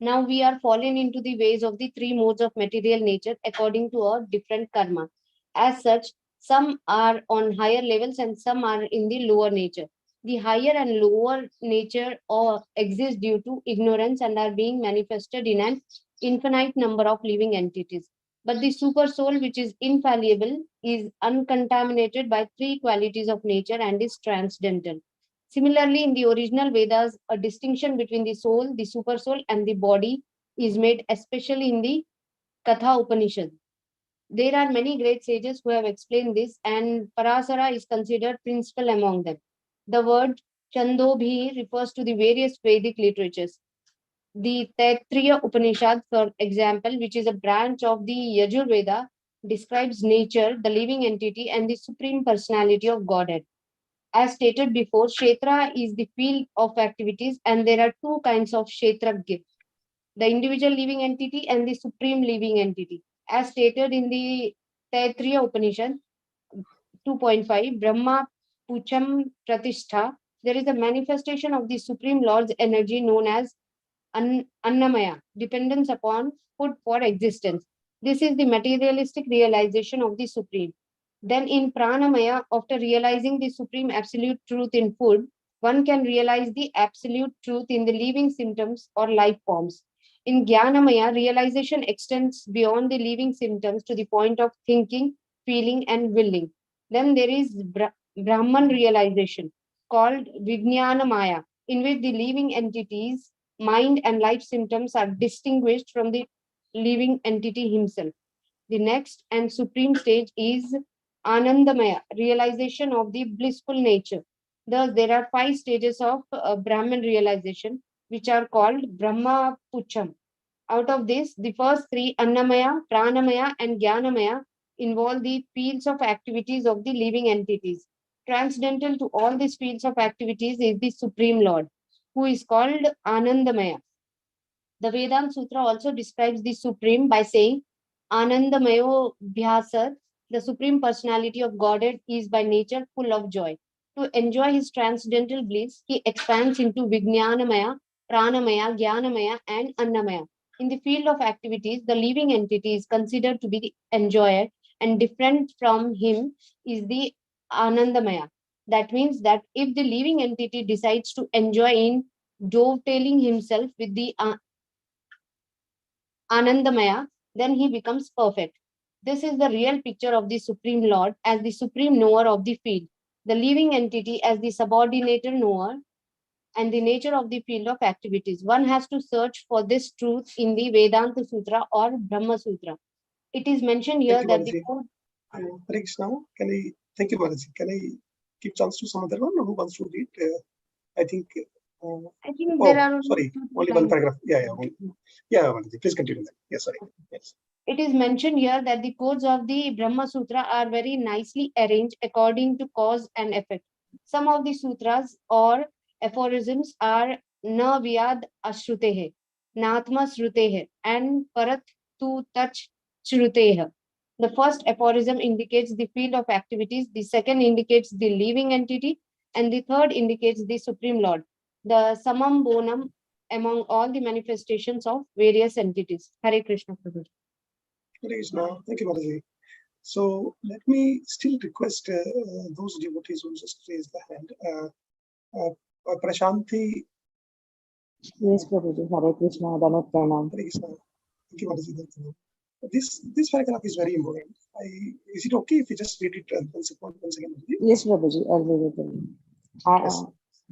Now we are fallen into the ways of the three modes of material nature according to our different karma. As such, some are on higher levels and some are in the lower nature. The higher and lower nature or exist due to ignorance and are being manifested in an infinite number of living entities. But the super soul, which is infallible, is uncontaminated by three qualities of nature and is transcendental. Similarly, in the original Vedas, a distinction between the soul, the super soul, and the body is made, especially in the Katha Upanishad. There are many great sages who have explained this, and Parasara is considered principal among them. The word Chandobhi refers to the various Vedic literatures. The Taittiriya Upanishad, for example, which is a branch of the Yajurveda, describes nature, the living entity, and the supreme personality of Godhead. As stated before, Kshetra is the field of activities, and there are two kinds of Kshetragya: the individual living entity and the supreme living entity. As stated in the Taittiriya Upanishad 2.5, Brahma Pucham Pratishtha, there is a manifestation of the Supreme Lord's energy known as Annamaya, dependence upon food for existence. This is the materialistic realization of the Supreme. Then in Pranamaya, after realizing the Supreme Absolute Truth in food, one can realize the Absolute Truth in the living symptoms or life forms. In Jnanamaya, realization extends beyond the living symptoms to the point of thinking, feeling, and willing. Then there is Brahman realization, called Vijnanamaya, in which the living entities, mind, and life symptoms are distinguished from the living entity himself. The next and supreme stage is Anandamaya, realization of the blissful nature. Thus, there are 5 stages of Brahman realization, which are called Brahma Pucham. Out of this, the first 3, Annamaya, Pranamaya, and Jnanamaya, involve the fields of activities of the living entities. Transcendental to all these fields of activities is the Supreme Lord, who is called Anandamaya. The Vedanta Sutra also describes the Supreme by saying, Anandamayo Bhyasar, the Supreme Personality of Godhead, is by nature full of joy. To enjoy his transcendental bliss, he expands into Vijnanamaya, Pranamaya, Jnanamaya, and Annamaya. In the field of activities, the living entity is considered to be the enjoyer, and different from him is the Anandamaya. That means that if the living entity decides to enjoy in dovetailing himself with the Anandamaya, then he becomes perfect. This is the real picture of the Supreme Lord as the supreme knower of the field, the living entity as the subordinated knower, and the nature of the field of activities. One has to search for this truth in the Vedanta Sutra or Brahma Sutra. It is mentioned here Thank you, that the Mataji. Hare Krishna. Can I? Thank you, Mataji. Can I give chance to some other one who wants to read? I think. I think there are Sorry, only one paragraph. Yeah, Mataji. Please continue. Then. Yeah, sorry. Yes. It is mentioned here that the codes of the Brahma Sutra are very nicely arranged according to cause and effect. Some of the sutras or aphorisms are Na Vyad Ashrutehe, Natma Shrutehe, and Parat Tu Tach Shrutehe. The first aphorism indicates the field of activities, the second indicates the living entity, and the third indicates the Supreme Lord, the Samam Bonam among all the manifestations of various entities. Hare Krishna Prabhu. Hare Krishna. Thank you, Mataji. So let me still request those devotees who just raised the hand. Prashanti. Yes, Prabhuji. Hare Krishna, Danat Pranam. Hare Krishna. Thank you, Mataji. This paragraph is very important. Is it okay if we just read it once again? Yes, Prabhuji. I'll read it. Yes.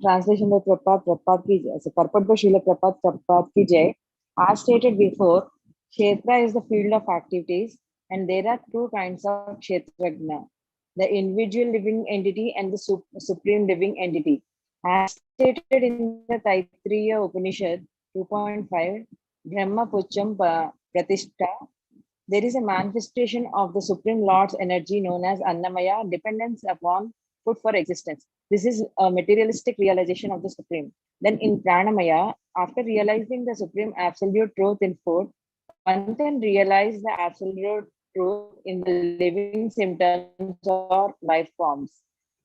Translation by Prabhupada ki jai. So, purport by Srila Prabhupada ki jai. As stated before, Kshetra is the field of activities, and there are 2 kinds of Kshetragna: the individual living entity and the supreme living entity. As stated in the Taittiriya Upanishad 2.5, Brahma Pucham Pratishtha, there is a manifestation of the Supreme Lord's energy known as Annamaya, dependence upon food for existence. This is a materialistic realization of the Supreme. Then in Pranamaya, after realizing the Supreme Absolute Truth in food, one can realize the Absolute Truth in the living symptoms or life forms.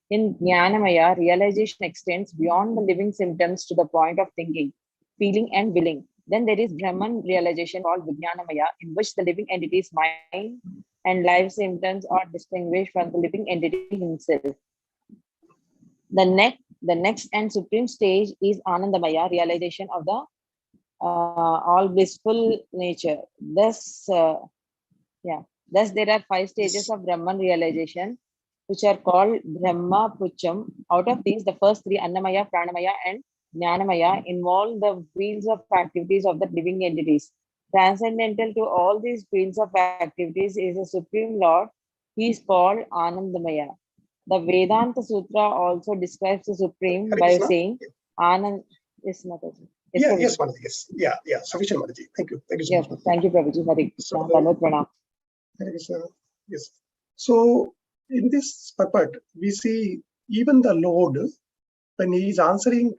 In Jnanamaya, realization extends beyond the living symptoms to the point of thinking, feeling, and willing. Then there is Brahman realization called Vijnanamaya, in which the living entity's mind and life symptoms are distinguished from the living entity himself. The The next and supreme stage is Anandamaya, realization of the all blissful nature. Thus, thus there are 5 stages of Brahman realization, which are called Brahma Pucham. Out of these, the first 3, Annamaya, Pranamaya, and Jnanamaya, involve the fields of activities of the living entities. Transcendental to all these fields of activities is a Supreme Lord. He is called Anandamaya. The Vedanta Sutra also describes the Supreme Hare by Krishna. saying Anand. Yes, Mataji. Yeah, Prabhuji. yes, Mataji, yes. Yeah, sufficient, Mataji. Thank you. Thank you so Yes, much. thank you, Prabhuji. Hare So, Krishna. Dandavat pranam. Hare Krishna. Yes. So, in this purport, we see even the Lord, when he is answering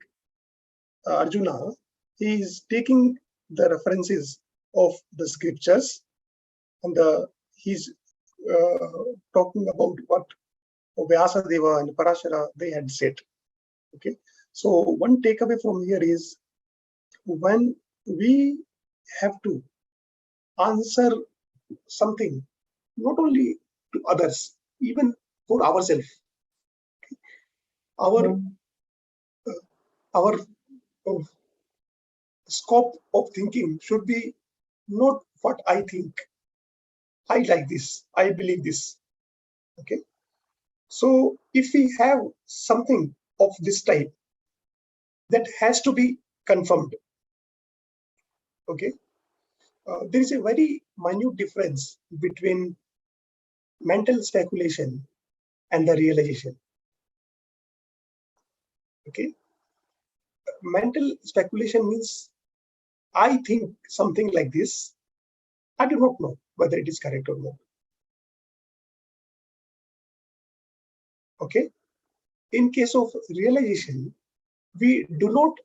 Arjuna, he is taking the references of the scriptures, and he's talking about what Vyasadeva and Parashara they had said. Okay, so one takeaway from here is when we have to answer something, not only to others, even for ourselves, our our uh, scope of thinking should be not what I think. I like this. I believe this. Okay. So if we have something of this type, that has to be confirmed. Okay. There is a very minute difference between mental speculation and the realization. Okay. Mental speculation means I think something like this. I do not know whether it is correct or not. Okay. In case of realization, we do not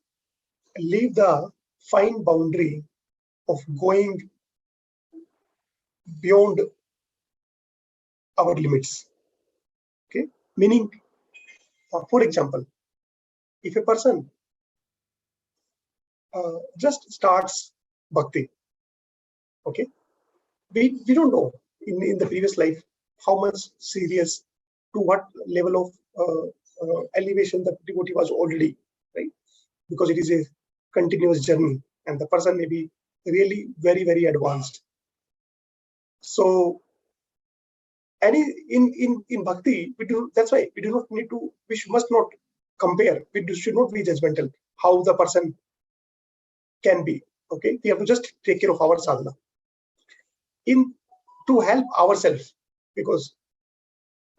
leave the fine boundary of going beyond our limits. Okay. Meaning, for example, if a person just starts bhakti, okay, we don't know in the previous life how much serious, to what level of elevation the devotee was already, right? Because it is a continuous journey and the person may be really very, very advanced. So any in bhakti, we do, that's why we do not need to, must not compare, should not be judgmental how the person can be. Okay, we have to just take care of our sadhana to help ourselves, because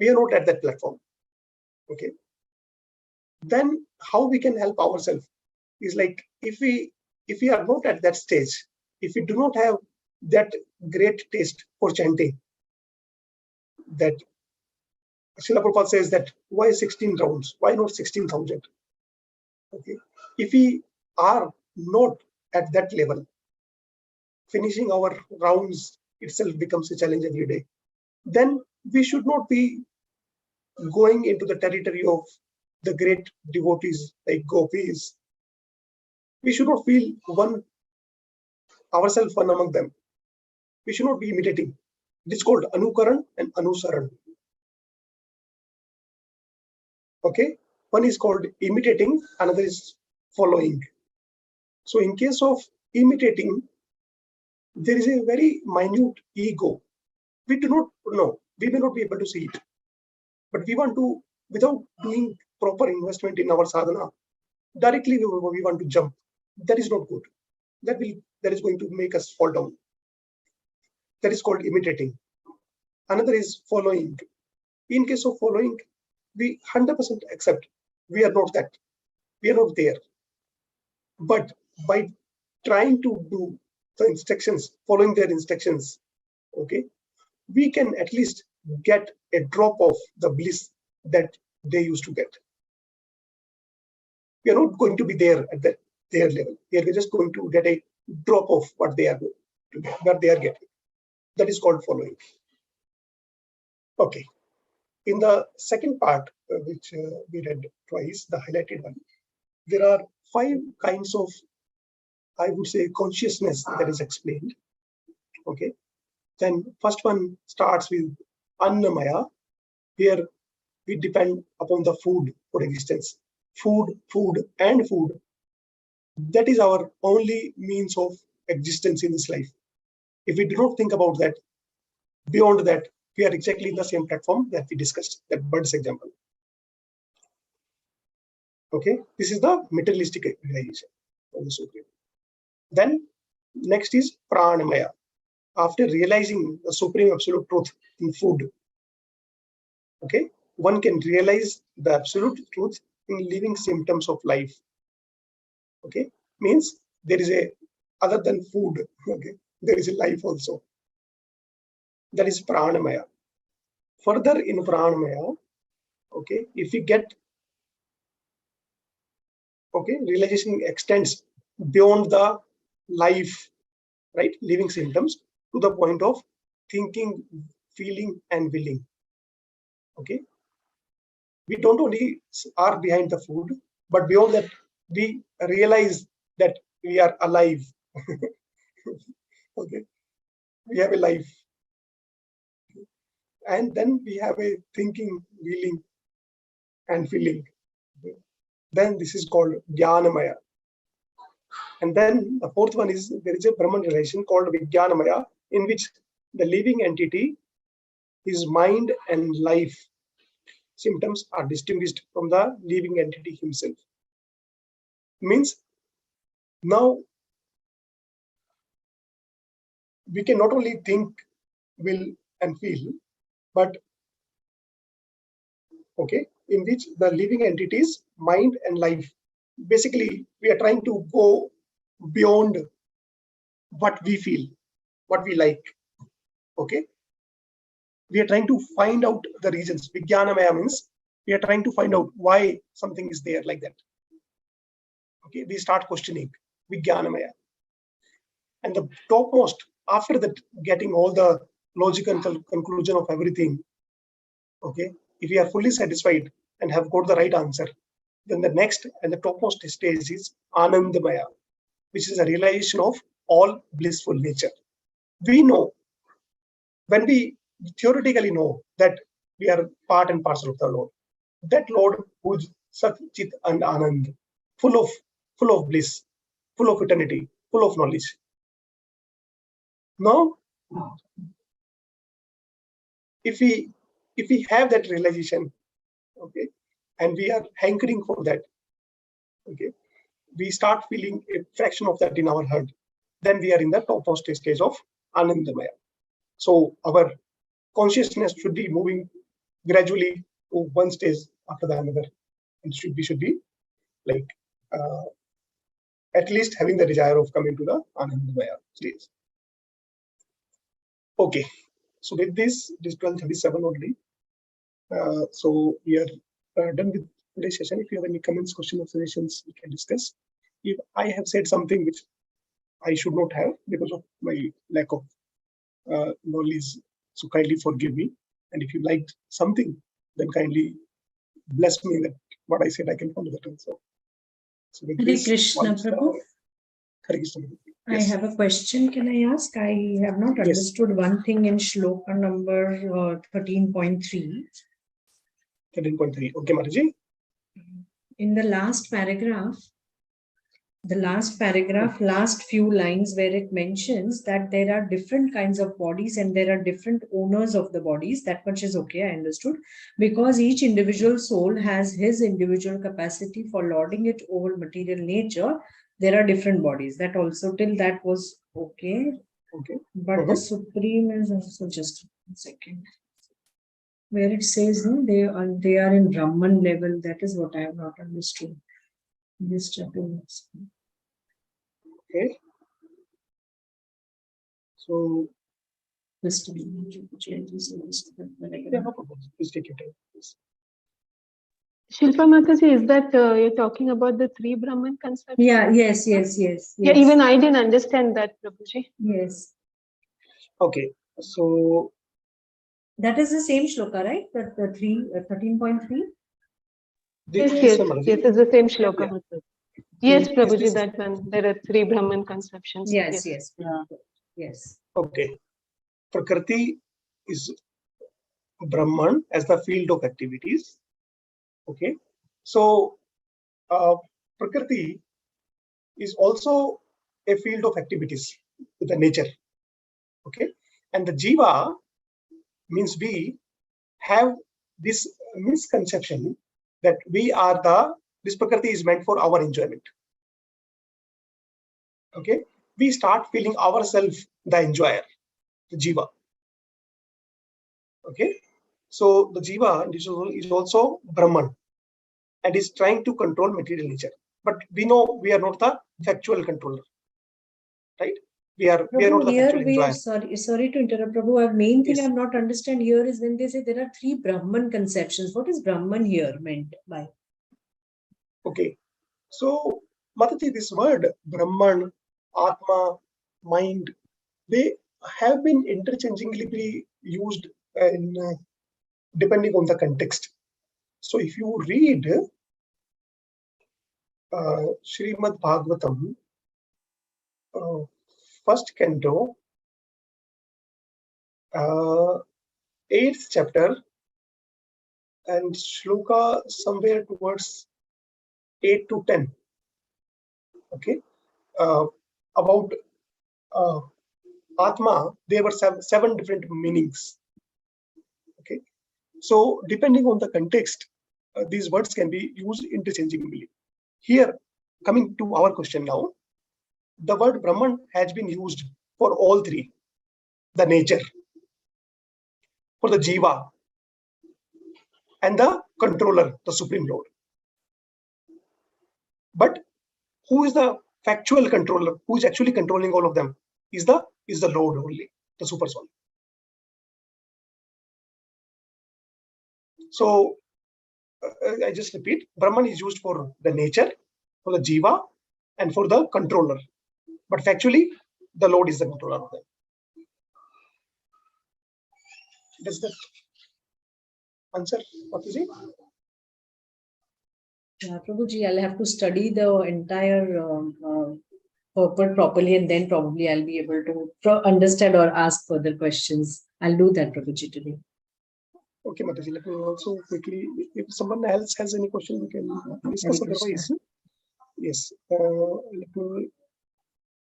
we are not at that platform. Okay, then how we can help ourselves is like, if we are not at that stage, if we do not have that great taste for chanting, that Srila Prabhupada says that why 16 rounds, why not 16,000? Okay, if we are not at that level, finishing our rounds itself becomes a challenge every day. Then we should not be going into the territory of the great devotees like gopis. We should not feel ourselves one among them. We should not be imitating. It's called anukaran and anusaran. Okay, one is called imitating, another is following. So in case of imitating, there is a very minute ego. We do not know. We may not be able to see it, but we want to, without doing proper investment in our sadhana, directly we want to jump. That is not good. That is going to make us fall down. That is called imitating. Another is following. In case of following, we 100% accept we are not that. We are not there. But by trying to do the instructions, following their instructions, okay, we can at least get a drop of the bliss that they used to get. We are not going to be there at their level. We are just going to get a drop of what they are getting. That is called following. Okay. In the second part, which we read twice, the highlighted one, there are 5 kinds of, I would say, consciousness that is explained. Okay. Then first one starts with Annamaya, where we depend upon the food for existence. food, and food. That is our only means of existence in this life. If we do not think about that, beyond that, we are exactly in the same platform that we discussed, that bird's example. Okay, this is the materialistic realization of the Supreme. Then next is pranamaya. After realizing the supreme absolute truth in food, okay, one can realize the absolute truth in living symptoms of life. Okay, means there is a other than food. Okay, there is a life also. That is pranamaya. Further in pranamaya, okay, if we get, okay, realization extends beyond the life, right, living symptoms to the point of thinking, feeling, and willing. Okay, we don't only are behind the food, but beyond that, we realize that we are alive. Okay, we have a life, and then we have a thinking, willing, and feeling. Then this is called Jnanamaya. And then the fourth one is there is a Brahman relation called Vijnanamaya, in which the living entity, his mind and life symptoms are distinguished from the living entity himself. Means now we can not only think, will, and feel, but okay, in which the living entities, mind and life, basically we are trying to go beyond what we feel, what we like. Okay, we are trying to find out the reasons. Vijnanamaya means we are trying to find out why something is there like that. Okay, we start questioning Vijnanamaya. And the topmost, after that, getting all the logical conclusion of everything, okay, if we are fully satisfied and have got the right answer, then the next and the topmost stage is Anandamaya, which is a realization of all blissful nature. We know, when we theoretically know that we are part and parcel of the Lord, that Lord who is Sat, Chit, and Anand, full of bliss, full of eternity, full of knowledge. Now, if we have that realization, okay, and we are hankering for that, okay, we start feeling a fraction of that in our heart, then we are in the topmost stage of Anandamaya. So our consciousness should be moving gradually to one stage after the another, and we should be like at least having the desire of coming to the Anandamaya stage. Okay, so with this is 12:37 already. So we are done with today's session. If you have any comments, questions, or suggestions, we can discuss. If I have said something which I should not have because of my lack of knowledge, so kindly forgive me. And if you liked something, then kindly bless me that what I said I can follow that also. So with Hare this, Krishna, Prabhu. Hare Krishna. I have a question. Can I ask? I have not understood one thing in shloka number 13.3. 13.3. Okay, Mataji. In the last paragraph, last few lines where it mentions that there are different kinds of bodies and there are different owners of the bodies. That much is okay, I understood. Because each individual soul has his individual capacity for lording it over material nature. There are different bodies. That also, till that was okay. Okay. But the Supreme is also, just a second, where it says no, they are in Brahman level. That is what I have not understood. This chapter. Okay. So Just a minute, changes. yeah, no problem. Please take your time. Please. Shilpa Mataji, is that you're talking about the three Brahman concepts? Yeah, yes. Yeah, even I didn't understand that, Prabhuji. Yes. Okay, so That is the same shloka, right? The 13.3? Yes, this one, Mataji. it's the same shloka. Yeah. Yes, Prabhuji, that one. There are three Brahman conceptions. Yes. Yeah. Yes. Okay. Prakriti is Brahman as the field of activities. Okay. So Prakriti is also a field of activities with the nature. Okay, and the jiva means we have this misconception that this Prakriti is meant for our enjoyment. Okay, we start feeling ourselves the enjoyer, the jiva. Okay, so the jiva is also Brahman and is trying to control material nature. But we know we are not the factual controller, right? We are not the here factual enjoyer. sorry to interrupt, Prabhu. Our main thing Yes. I'm not understand here is when they say there are 3 Brahman conceptions. What is Brahman here meant by? Okay, so Mataji, this word Brahman, Atma, mind, they have been interchangeably used depending on the context. So if you read Srimad Bhagavatam, first canto, 8th chapter, and shloka somewhere towards 8 to 10. Okay, about Atma, there were 7 different meanings. Okay, so depending on the context, these words can be used interchangeably. Here, coming to our question now, the word Brahman has been used for all 3: the nature, for the jiva, and the controller, the Supreme Lord. But who is the factual controller? Who is actually controlling all of them? Is the Lord only, the Super Soul. So I just repeat: Brahman is used for the nature, for the jiva, and for the controller. But factually, the Lord is the controller of them. Does that answer what you say? Prabhuji, I'll have to study the entire purport properly, and then probably I'll be able to understand or ask further questions. I'll do that, Prabhuji, today. Okay, Mataji, let me also quickly, if someone else has any question, we can discuss. Otherwise, yes, let me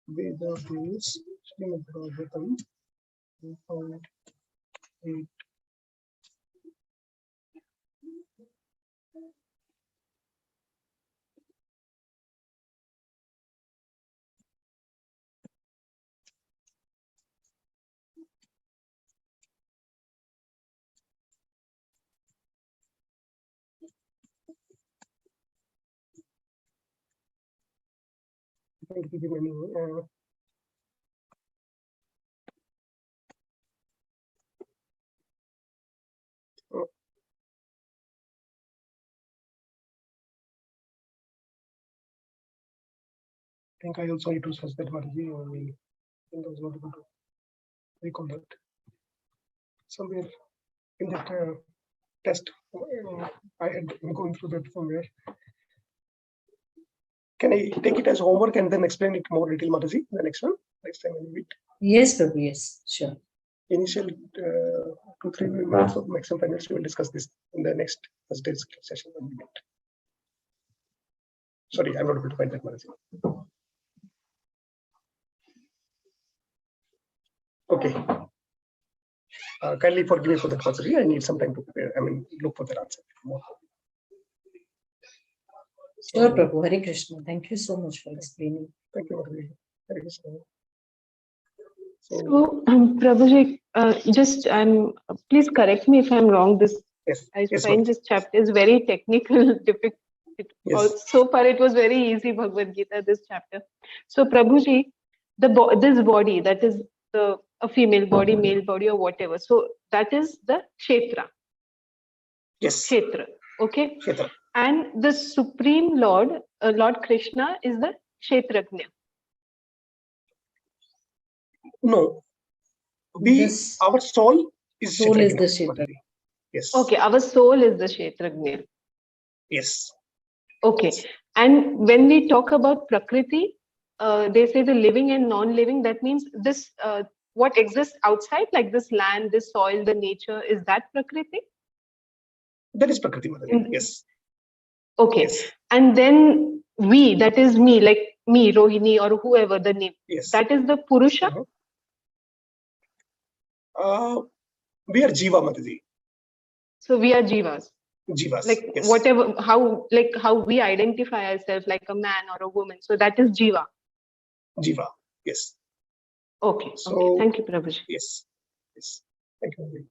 Veda page, Srimad Bhagavatam, 2.8. Thank you very much. I think I also need to search that Mataji. I think I was not able to recall that. Somewhere in that test, I had been going through that somewhere. Can I take it as homework and then explain it more detail, Mataji? The next one, next time I meet. Yes, Prabhu, yes, sure. Initial 2-3 minutes of maximum finals, we will discuss this in the next Thursday's session when we meet. Sorry, I'm not able to find that, Mataji. Okay. Kindly forgive me for that, Mataji. I need some time to prepare. I mean, look for that answer. Sure, Prabhu. Hare Krishna. Thank you so much for explaining. Thank you, Mataji. Hare Krishna. So, Prabhuji, please correct me if I'm wrong. Yes, I yes, find Mataji. this chapter is very technical, difficult. Yes. So far, it was very easy, Bhagavad Gita, this chapter. So, Prabhuji, this body, that is a female body, male body, or whatever. So, that is the Kshetra. Yes. Kshetra. Okay. Kshetra. And the Supreme Lord, Lord Krishna, is the Kshetrajna. No. Our soul is the Kshetrajna. Kshetra. Yes. Okay, our soul is the Kshetrajna. Yes. Okay. And when we talk about Prakriti, they say the living and non-living, that means this, what exists outside, like this land, this soil, the nature, is that Prakriti? That is Prakriti, Mataji. Yes. Okay. Yes. And then we, that is me, like me, Rohini, or whoever the name, Yes. that is the Purusha. We are Jiva, Mataji. So we are Jivas. Jivas. Like yes. whatever, how we identify ourselves, like a man or a woman. So that is Jiva. Jiva. Yes. Okay. So Okay. Thank you, Prabhuji. Yes. Yes. Thank you, Mataji.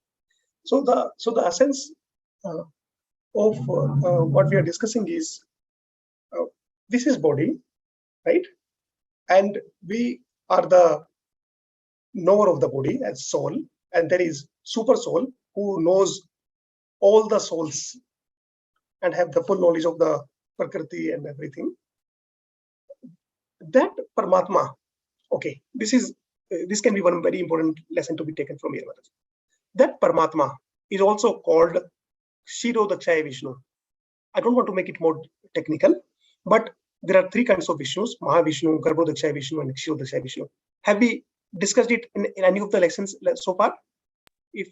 So the essence of what we are discussing is this is body, right? And we are the knower of the body as soul, and there is super soul who knows all the souls and have the full knowledge of the Prakriti and everything. That Paramatma, okay, this can be one very important lesson to be taken from here. That Paramatma is also called Shiro Dakshaya Vishnu. I don't want to make it more technical, but there are three kinds of Vishnus: Mahavishnu, Garbho Dakshaya Vishnu, and Shiro Dakshaya Vishnu. Have we discussed it in any of the lessons so far?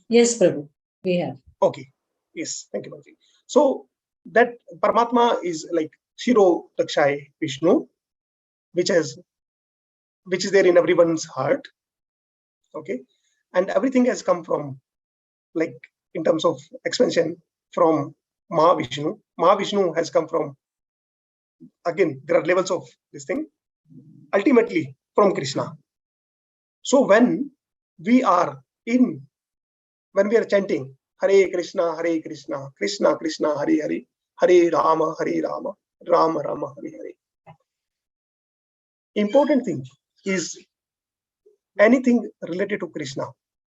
Yes, Prabhu, we have. Okay. Yes, thank you, Mataji. So that Paramatma is like Shiro Dakshaya Vishnu, which is there in everyone's heart. Okay, and everything has come from, like, in terms of expansion, from Mahavishnu. Mahavishnu has come from, again, there are levels of this thing, ultimately from Krishna. So when we are chanting Hare Krishna, Krishna Krishna, Hare Hare, Hare Rama, Rama Rama, Hare Hare. Important thing is anything related to Krishna.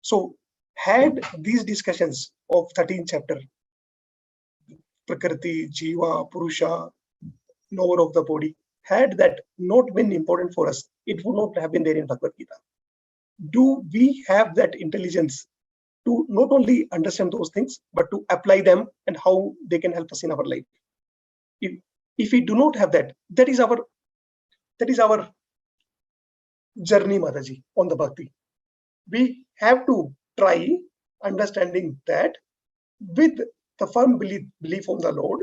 So had these discussions of 13th chapter, Prakriti, Jiva, Purusha, knower of the body, had that not been important for us, it would not have been there in Bhagavad Gita. Do we have that intelligence to not only understand those things, but to apply them and how they can help us in our life? If we do not have that, that is our journey, Mataji, on the bhakti. We have to try understanding that with the firm belief on the Lord,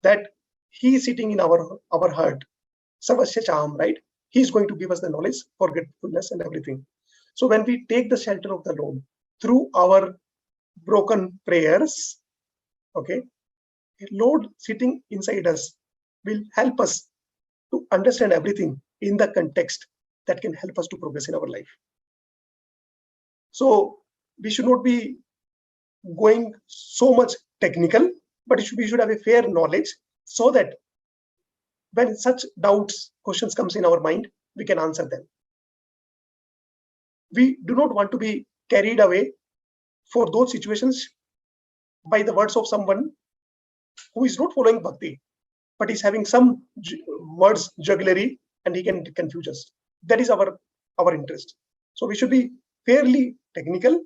that He is sitting in our heart, Savasya Chaham, right? He is going to give us the knowledge, forgetfulness, and everything. So when we take the shelter of the Lord through our broken prayers, okay, Lord sitting inside us will help us to understand everything in the context that can help us to progress in our life. So we should not be going so much technical, but we should have a fair knowledge, so that when such doubts, questions comes in our mind, we can answer them. We do not want to be carried away for those situations by the words of someone who is not following bhakti, but is having some words jugglery, and he can confuse us. That is our interest. So we should be fairly technical,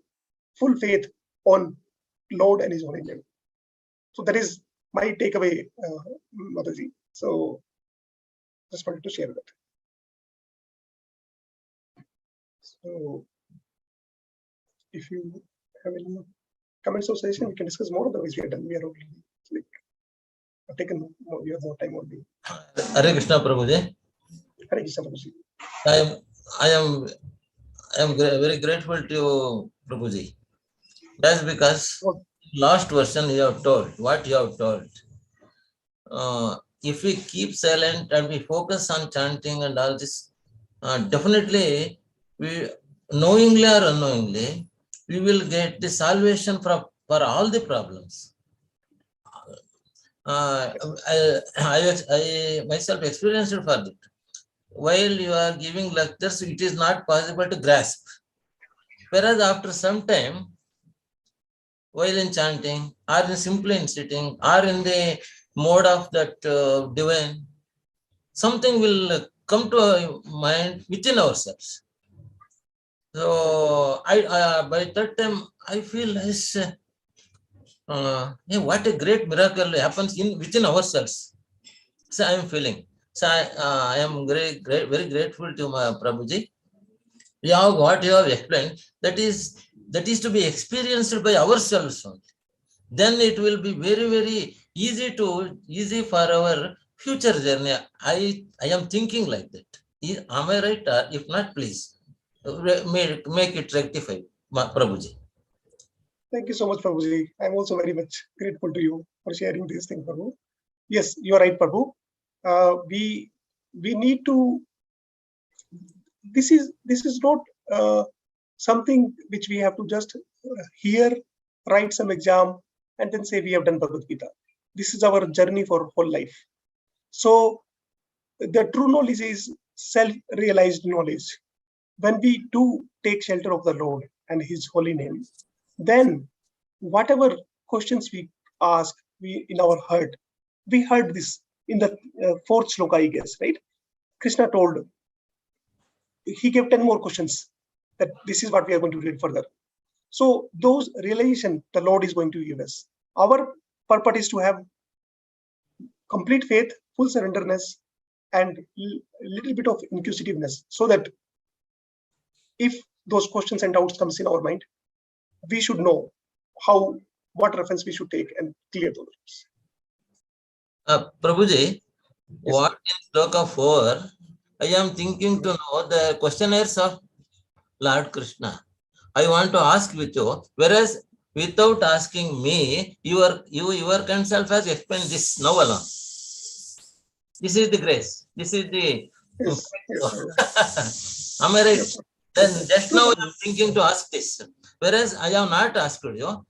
full faith on Lord and His holy name. So that is my takeaway, Mataji. So just wanted to share that. So if you have any comments or suggestions, we can discuss more. Otherwise, we are done. We are already taken more. We have more time only. Hare Krishna, Prabhuji. Hare Krishna, Prabhuji. I am very grateful to you, Prabhuji. That's because last version you have told, what you have told. If we keep silent and we focus on chanting and all this, definitely, we knowingly or unknowingly, we will get the salvation for all the problems. I myself experienced it for it. While you are giving lectures, it is not possible to grasp. Whereas after some time, while in chanting, or in simply in sitting, or in the mode of that divine, something will come to our mind within ourselves. So by that time, I feel as what a great miracle happens within ourselves. So I am feeling. So I am very grateful to my Prabhuji. What you have explained, that is to be experienced by ourselves only. Then it will be very easy for our future journey, I am thinking like that. Am I right? Or if not, please make it rectify, Prabhuji. Thank you so much, Prabhuji. I'm also very much grateful to you for sharing these things, Prabhu. Yes, you are right, Prabhu. We need to. This is not something which we have to just hear, write some exam, and then say we have done Bhagavad Gita. This is our journey for whole life. So the true knowledge is self-realized knowledge. When we do take shelter of the Lord and His holy name, then whatever questions we ask, we in our heart, we heard this in the fourth shloka, I guess, right? Krishna told, he gave 10 more questions that this is what we are going to read further. So those realization the Lord is going to give us. Our purpose is to have complete faith, full surrenderness, and little bit of inquisitiveness, so that if those questions and doubts comes in our mind, we should know what reference we should take and clear those. Prabhuji, Yes. what in Shloka 4, I am thinking to know the questionnaires of Lord Krishna. I want to ask with you, whereas without asking me, your self has explained this now alone. This is the grace. This is the. Yes. Yes. Am I right? Yes. Then just True, now I Prabhu. am thinking to ask this. Whereas I have not asked you,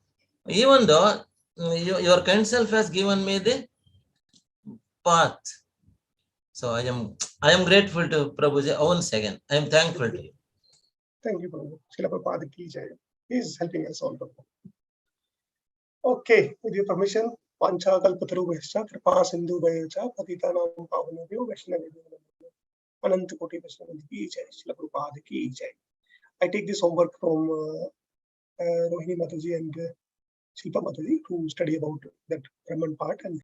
even though your kind self has given me the path. So I am grateful to Prabhuji once again. I am thankful to you. Thank you, Prabhu. Srila Prabhupada ki jai. He is helping us all, Prabhu. Okay, with your permission, Pancha Kalpatarubhascha, Kripa Sindhu Bhayacha, Patitanam Pavanabhyo, Vaishnavibhyo, Anant Koti Vaishnava ki jai, Srila Prabhupada ki jai. I take this homework from Rohini Mataji and Shilpa Mataji to study about that Brahman part, and